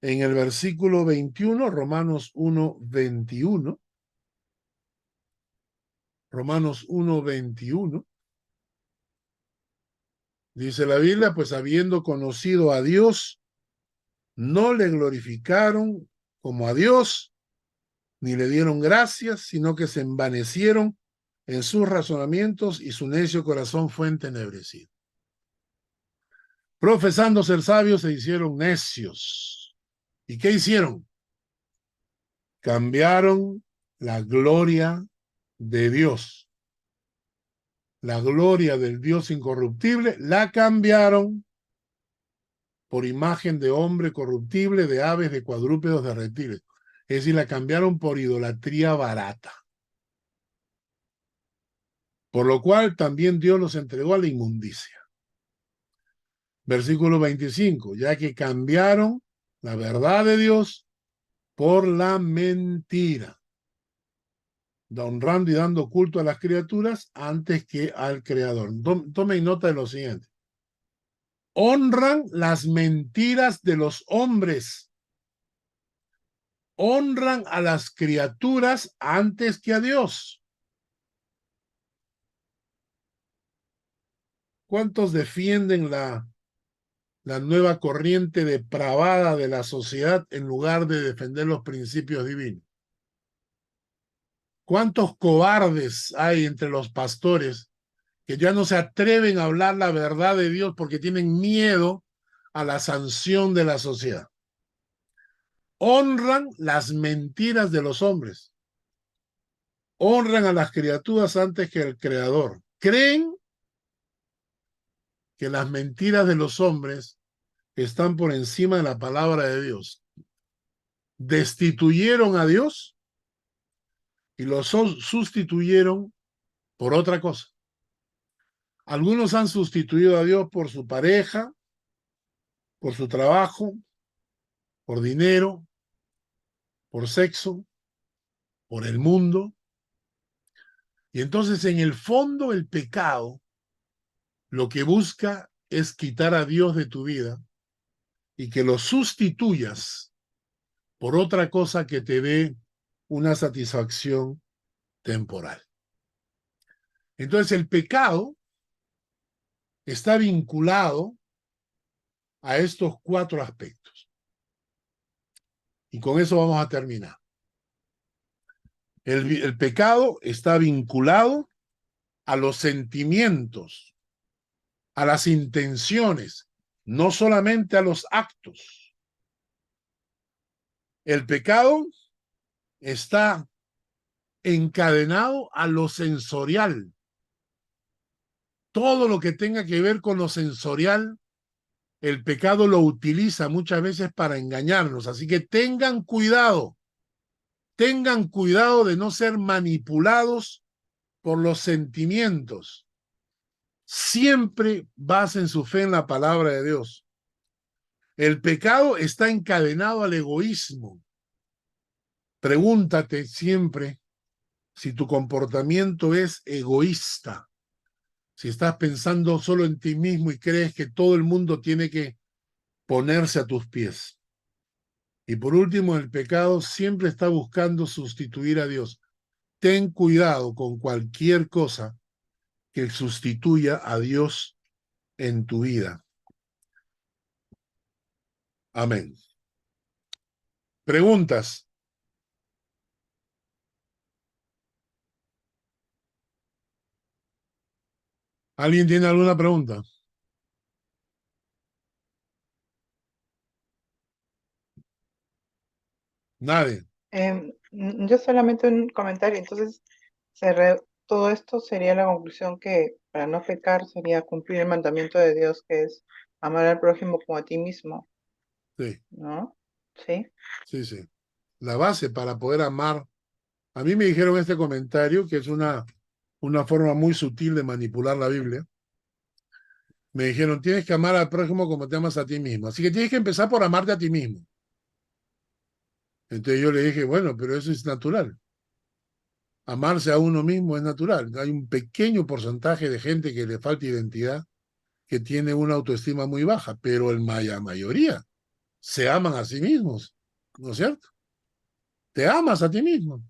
En el versículo 21, Romanos 1:21, Romanos 1:21, dice la Biblia, pues habiendo conocido a Dios, no le glorificaron como a Dios, ni le dieron gracias, sino que se envanecieron en sus razonamientos y su necio corazón fue entenebrecido. Profesando ser sabios, se hicieron necios. ¿Y qué hicieron? Cambiaron la gloria de Dios. La gloria del Dios incorruptible la cambiaron por imagen de hombre corruptible, de aves, de cuadrúpedos, de reptiles. Es decir, la cambiaron por idolatría barata. Por lo cual también Dios los entregó a la inmundicia. Versículo 25, ya que cambiaron la verdad de Dios por la mentira, honrando y dando culto a las criaturas antes que al Creador. Tomen nota de lo siguiente. Honran las mentiras de los hombres. Honran a las criaturas antes que a Dios. ¿Cuántos defienden la nueva corriente depravada de la sociedad en lugar de defender los principios divinos? ¿Cuántos cobardes hay entre los pastores que ya no se atreven a hablar la verdad de Dios porque tienen miedo a la sanción de la sociedad? Honran las mentiras de los hombres. Honran a las criaturas antes que al Creador. Creen que las mentiras de los hombres están por encima de la palabra de Dios. Destituyeron a Dios y lo sustituyeron por otra cosa. Algunos han sustituido a Dios por su pareja, por su trabajo, por dinero, por sexo, por el mundo. Y entonces en el fondo el pecado lo que busca es quitar a Dios de tu vida y que lo sustituyas por otra cosa que te dé una satisfacción temporal. Entonces el pecado está vinculado a estos 4 aspectos. Y con eso vamos a terminar. El pecado está vinculado a los sentimientos, a las intenciones, no solamente a los actos. El pecado está encadenado a lo sensorial. Todo lo que tenga que ver con lo sensorial, el pecado lo utiliza muchas veces para engañarnos. Así que tengan cuidado de no ser manipulados por los sentimientos. Siempre basen su fe en la palabra de Dios. El pecado está encadenado al egoísmo. Pregúntate siempre si tu comportamiento es egoísta, si estás pensando solo en ti mismo y crees que todo el mundo tiene que ponerse a tus pies. Y por último, el pecado siempre está buscando sustituir a Dios. Ten cuidado con cualquier cosa que sustituya a Dios en tu vida. Amén. ¿Preguntas? ¿Alguien tiene alguna pregunta? Nadie. Yo solamente un comentario. Entonces, todo esto sería la conclusión que para no pecar sería cumplir el mandamiento de Dios, que es amar al prójimo como a ti mismo, Sí, ¿no? Sí. sí, sí. La base para poder amar. A mí me dijeron este comentario, que es una forma muy sutil de manipular la Biblia. Me dijeron, tienes que amar al prójimo como te amas a ti mismo. Así que tienes que empezar por amarte a ti mismo. Entonces yo le dije, bueno, pero eso es natural. Amarse a uno mismo es natural. Hay un pequeño porcentaje de gente que le falta identidad, que tiene una autoestima muy baja, pero la mayoría se aman a sí mismos, ¿no es cierto? Te amas a ti mismo.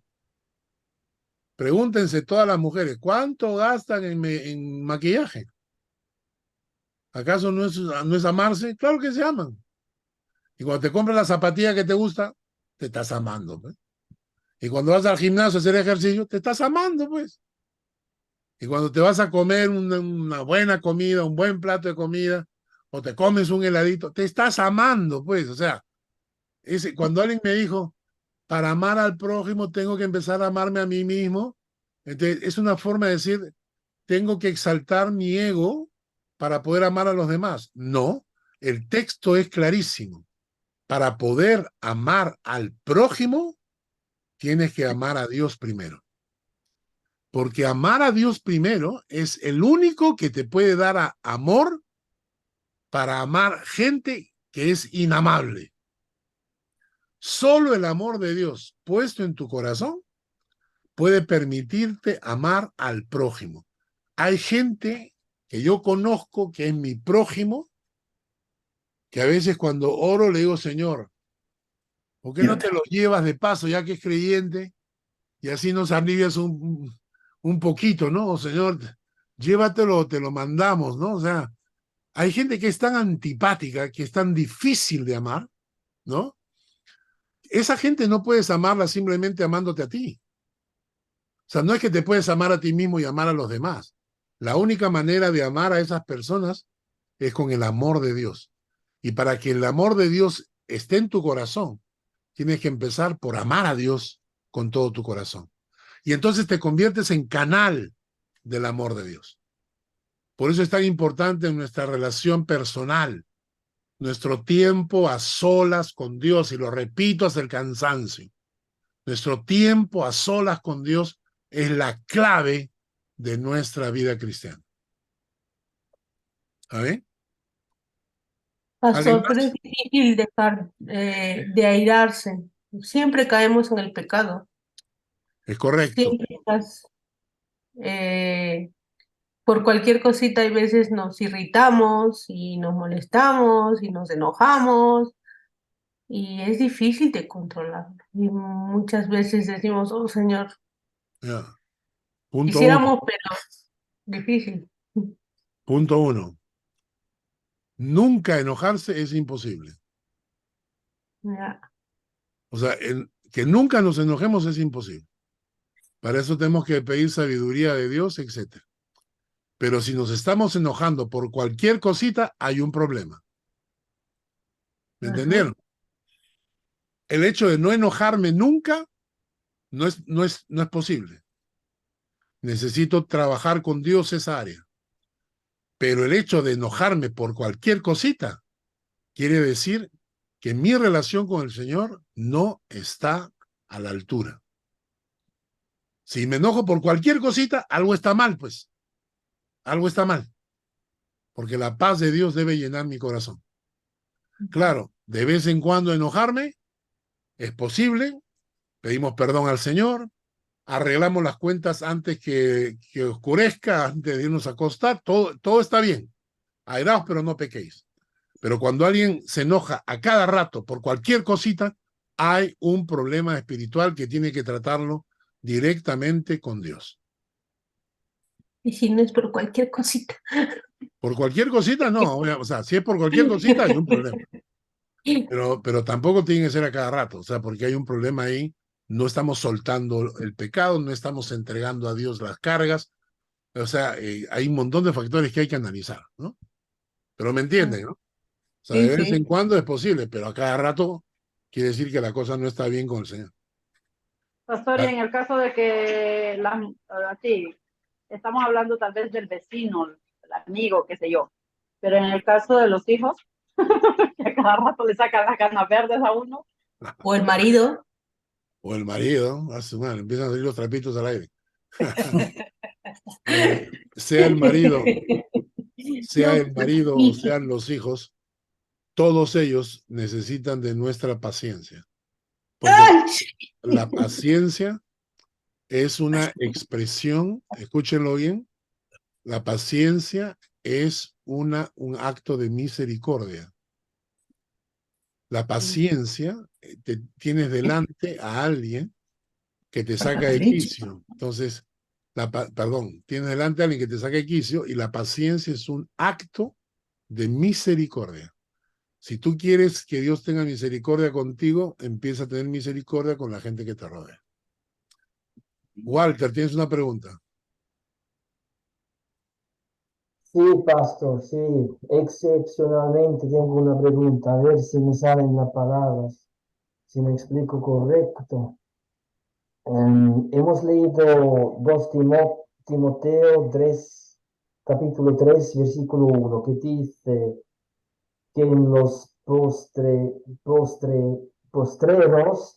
Pregúntense todas las mujeres, ¿cuánto gastan en maquillaje? ¿Acaso no es amarse? Claro que se aman. Y cuando te compras la zapatilla que te gusta, te estás amando, pues. Y cuando vas al gimnasio a hacer ejercicio, te estás amando, pues. Y cuando te vas a comer una buena comida, un buen plato de comida, o te comes un heladito, te estás amando, pues. O sea, cuando alguien me dijo, para amar al prójimo tengo que empezar a amarme a mí mismo, entonces es una forma de decir, tengo que exaltar mi ego para poder amar a los demás. No, el texto es clarísimo. Para poder amar al prójimo, tienes que amar a Dios primero. Porque amar a Dios primero es el único que te puede dar amor para amar gente que es inamable. Solo el amor de Dios puesto en tu corazón puede permitirte amar al prójimo. Hay gente que yo conozco que es mi prójimo, que a veces cuando oro le digo, Señor, ¿por qué no te lo llevas de paso ya que es creyente? Y así nos alivias un poquito, ¿no? Señor, llévatelo, te lo mandamos, ¿no? O sea, hay gente que es tan antipática, que es tan difícil de amar, ¿no? Esa gente no puedes amarla simplemente amándote a ti. O sea, no es que te puedes amar a ti mismo y amar a los demás. La única manera de amar a esas personas es con el amor de Dios. Y para que el amor de Dios esté en tu corazón, tienes que empezar por amar a Dios con todo tu corazón. Y entonces te conviertes en canal del amor de Dios. Por eso es tan importante en nuestra relación personal, nuestro tiempo a solas con Dios, y lo repito hasta el cansancio. Nuestro tiempo a solas con Dios es la clave de nuestra vida cristiana. ¿Amén? Pastor, pero es difícil dejar de airarse. Siempre caemos en el pecado. Es correcto. Siempre estás, por cualquier cosita, hay veces nos irritamos y nos molestamos y nos enojamos y es difícil de controlar. Y muchas veces decimos, oh Señor, Ya. Punto quisiéramos, uno. pero difícil. Punto uno. Nunca enojarse es imposible. Ya. O sea, que nunca nos enojemos es imposible. Para eso tenemos que pedir sabiduría de Dios, etc. Pero si nos estamos enojando por cualquier cosita, hay un problema. ¿Me entendieron? El hecho de no enojarme nunca no es posible. Necesito trabajar con Dios esa área. Pero el hecho de enojarme por cualquier cosita quiere decir que mi relación con el Señor no está a la altura. Si me enojo por cualquier cosita, algo está mal, pues. Algo está mal. Porque la paz de Dios debe llenar mi corazón. Claro, de vez en cuando enojarme, es posible, pedimos perdón al Señor, arreglamos las cuentas antes que oscurezca, antes de irnos a acostar, todo está bien. Airaos, pero no pequéis. Pero cuando alguien se enoja a cada rato por cualquier cosita, hay un problema espiritual que tiene que tratarlo directamente con Dios. Y si no es por cualquier cosita. Por cualquier cosita, no. O sea, si es por cualquier cosita, hay un problema. Pero tampoco tiene que ser a cada rato, o sea, porque hay un problema ahí. No estamos soltando el pecado, no estamos entregando a Dios las cargas. O sea, hay un montón de factores que hay que analizar, ¿no? Pero me entienden, ¿no? O sea, Sí, de vez en sí. cuando es posible, pero a cada rato quiere decir que la cosa no está bien con el Señor. Pastor, y Ah, en el caso de que sí, estamos hablando tal vez del vecino, el amigo, qué sé yo, pero en el caso de los hijos, que a cada rato le sacan las canas verdes a uno. O el marido. O el marido, empiezan a salir los trapitos al aire. Sea el marido, sea el marido o sean los hijos, todos ellos necesitan de nuestra paciencia. Porque la paciencia es una expresión, escúchenlo bien, la paciencia es un acto de misericordia. La paciencia, tienes delante a alguien que te saca de quicio. Entonces, tienes delante a alguien que te saca de quicio y la paciencia es un acto de misericordia. Si tú quieres que Dios tenga misericordia contigo, empieza a tener misericordia con la gente que te rodea. Walter, ¿tienes una pregunta? Sí, pastor, sí. Excepcionalmente tengo una pregunta, a ver si me salen las palabras, si me explico correcto. Hemos leído 2 Timoteo 3, capítulo 3, versículo 1, que dice que en los postreros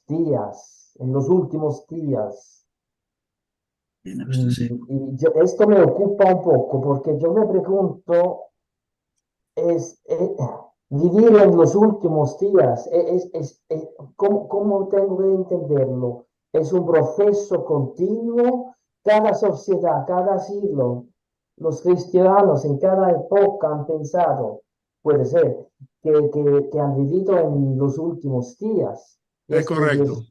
días, en los últimos días, esto me ocupa un poco porque yo me pregunto, es vivir en los últimos días, ¿cómo tengo que entenderlo? Es un proceso continuo, cada sociedad, cada siglo, los cristianos en cada época han pensado, puede ser, que han vivido en los últimos días. Es Esto correcto.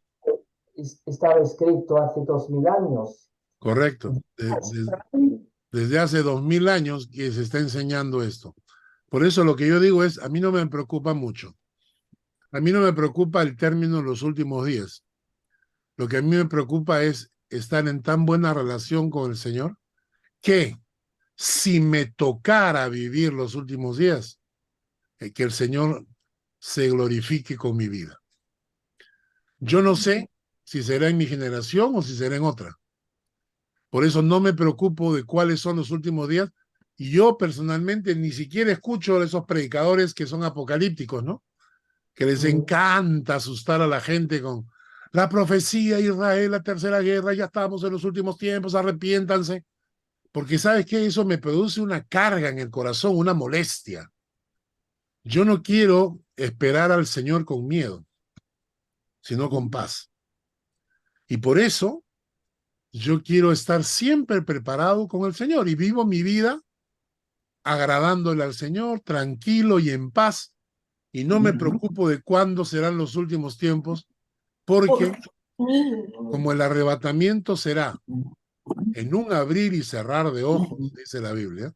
estaba escrito hace 2000 años. Correcto. Desde hace 2000 años que se está enseñando esto. Por eso lo que yo digo es, a mí no me preocupa mucho. A mí no me preocupa el término los últimos días. Lo que a mí me preocupa es estar en tan buena relación con el Señor que si me tocara vivir los últimos días, que el Señor se glorifique con mi vida. Yo no sé si será en mi generación o si será en otra. Por eso no me preocupo de cuáles son los últimos días. Y yo personalmente ni siquiera escucho a esos predicadores que son apocalípticos, ¿no? Que les encanta asustar a la gente con la profecía, Israel, la tercera guerra, ya estamos en los últimos tiempos, arrepiéntanse. Porque ¿sabes qué? Eso me produce una carga en el corazón, una molestia. Yo no quiero esperar al Señor con miedo, sino con paz. Y por eso yo quiero estar siempre preparado con el Señor y vivo mi vida agradándole al Señor, tranquilo y en paz, y no me preocupo de cuándo serán los últimos tiempos, porque como el arrebatamiento será en un abrir y cerrar de ojos, dice la Biblia,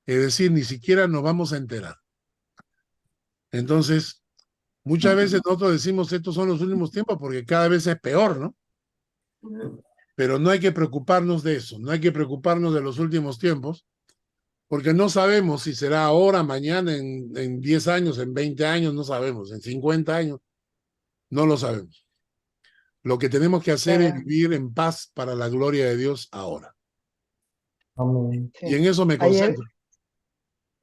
es decir, ni siquiera nos vamos a enterar. Entonces, muchas veces nosotros decimos estos son los últimos tiempos porque cada vez es peor, ¿no? Pero no hay que preocuparnos de eso, no hay que preocuparnos de los últimos tiempos, porque no sabemos si será ahora, mañana, en 10 años, en 20 años, no sabemos, en 50 años, no lo sabemos. Lo que tenemos que hacer es vivir en paz para la gloria de Dios ahora. Amén. Y en eso me Ayer, concentro.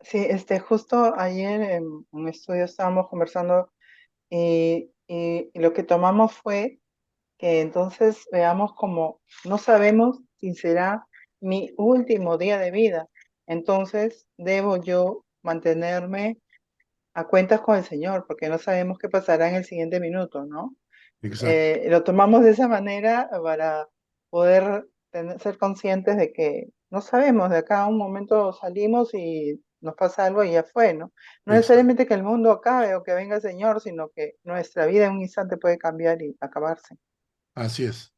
sí, justo ayer en un estudio estábamos conversando y lo que tomamos fue que entonces veamos como no sabemos si será mi último día de vida. Entonces, debo yo mantenerme a cuentas con el Señor, porque no sabemos qué pasará en el siguiente minuto, ¿no? Exacto. Lo tomamos de esa manera para poder ser conscientes de que no sabemos, de acá a un momento salimos y nos pasa algo y ya fue, ¿no? No necesariamente que el mundo acabe o que venga el Señor, sino que nuestra vida en un instante puede cambiar y acabarse. Así es.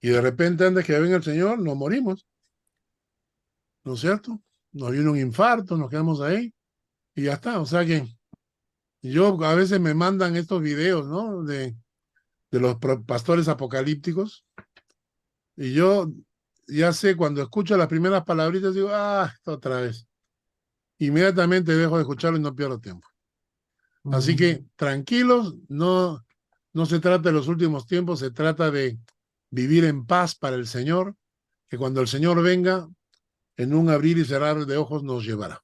Y de repente, antes que venga el Señor, nos morimos. ¿No es cierto? Nos viene un infarto, nos quedamos ahí y ya está. O sea que yo a veces me mandan estos videos, ¿no? De los pastores apocalípticos. Y yo ya sé, cuando escucho las primeras palabritas, digo, esto otra vez. Inmediatamente dejo de escucharlo y no pierdo tiempo. Así que tranquilos, no se trata de los últimos tiempos, se trata de vivir en paz para el Señor, que cuando el Señor venga, en un abrir y cerrar de ojos nos llevará.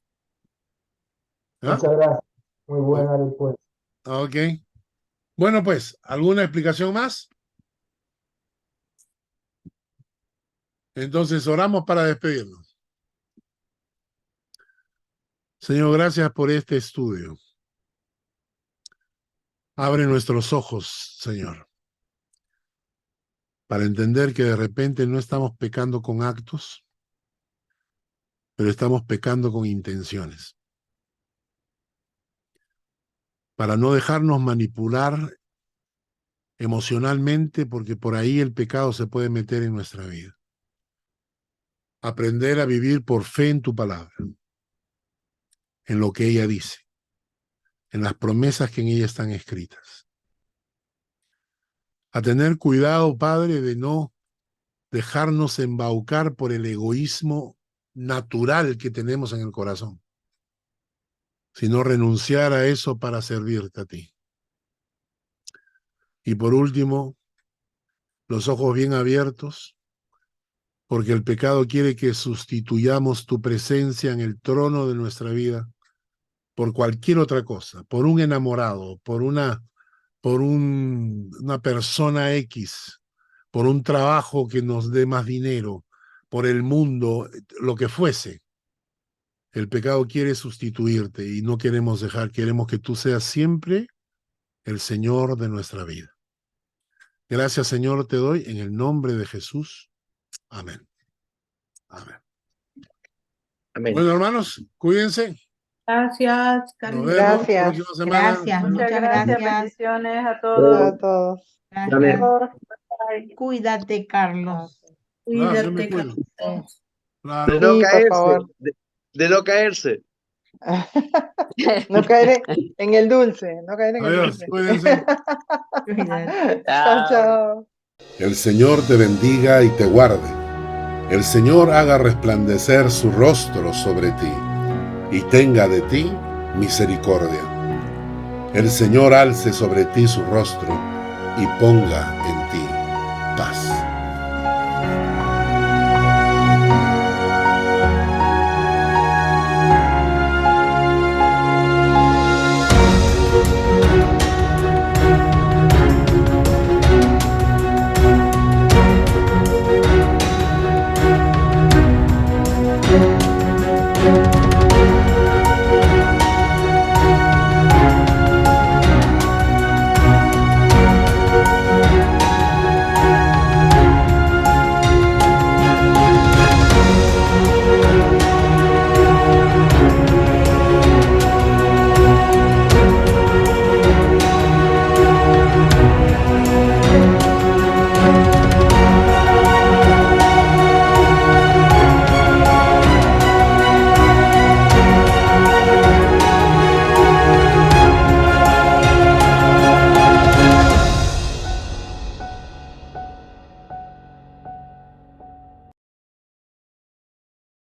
¿Ah? Muchas gracias. Muy buena respuesta. Ok. Bueno, pues, ¿alguna explicación más? Entonces, oramos para despedirnos. Señor, gracias por este estudio. Abre nuestros ojos, Señor, para entender que de repente no estamos pecando con actos, pero estamos pecando con intenciones. Para no dejarnos manipular emocionalmente, porque por ahí el pecado se puede meter en nuestra vida. Aprender a vivir por fe en tu palabra, en lo que ella dice, en las promesas que en ella están escritas. A tener cuidado, Padre, de no dejarnos embaucar por el egoísmo natural que tenemos en el corazón, sino renunciar a eso para servirte a ti. Y por último, los ojos bien abiertos, porque el pecado quiere que sustituyamos tu presencia en el trono de nuestra vida por cualquier otra cosa, por un enamorado, por una persona X, por un trabajo que nos dé más dinero, por el mundo, lo que fuese. El pecado quiere sustituirte y no queremos queremos que tú seas siempre el Señor de nuestra vida. Gracias, Señor, te doy en el nombre de Jesús. Amén. Amén. Amén. Bueno, hermanos, cuídense. Gracias, Nos Carlos. vemos la Gracias. próxima semana. Gracias, Muchas muchas gracias, gracias. bendiciones a todos. A todos. Gracias. Bye. Cuídate, Carlos. Claro, yo me Cuídate, cuido. Carlos. Claro. De no Sí, por caerse. favor. De no caerse. No caer en el dulce, no caer en el Adiós, dulce. cuídense. Cuídate. Chao, chao. El Señor te bendiga y te guarde. El Señor haga resplandecer su rostro sobre ti y tenga de ti misericordia. El Señor alce sobre ti su rostro y ponga en ti paz.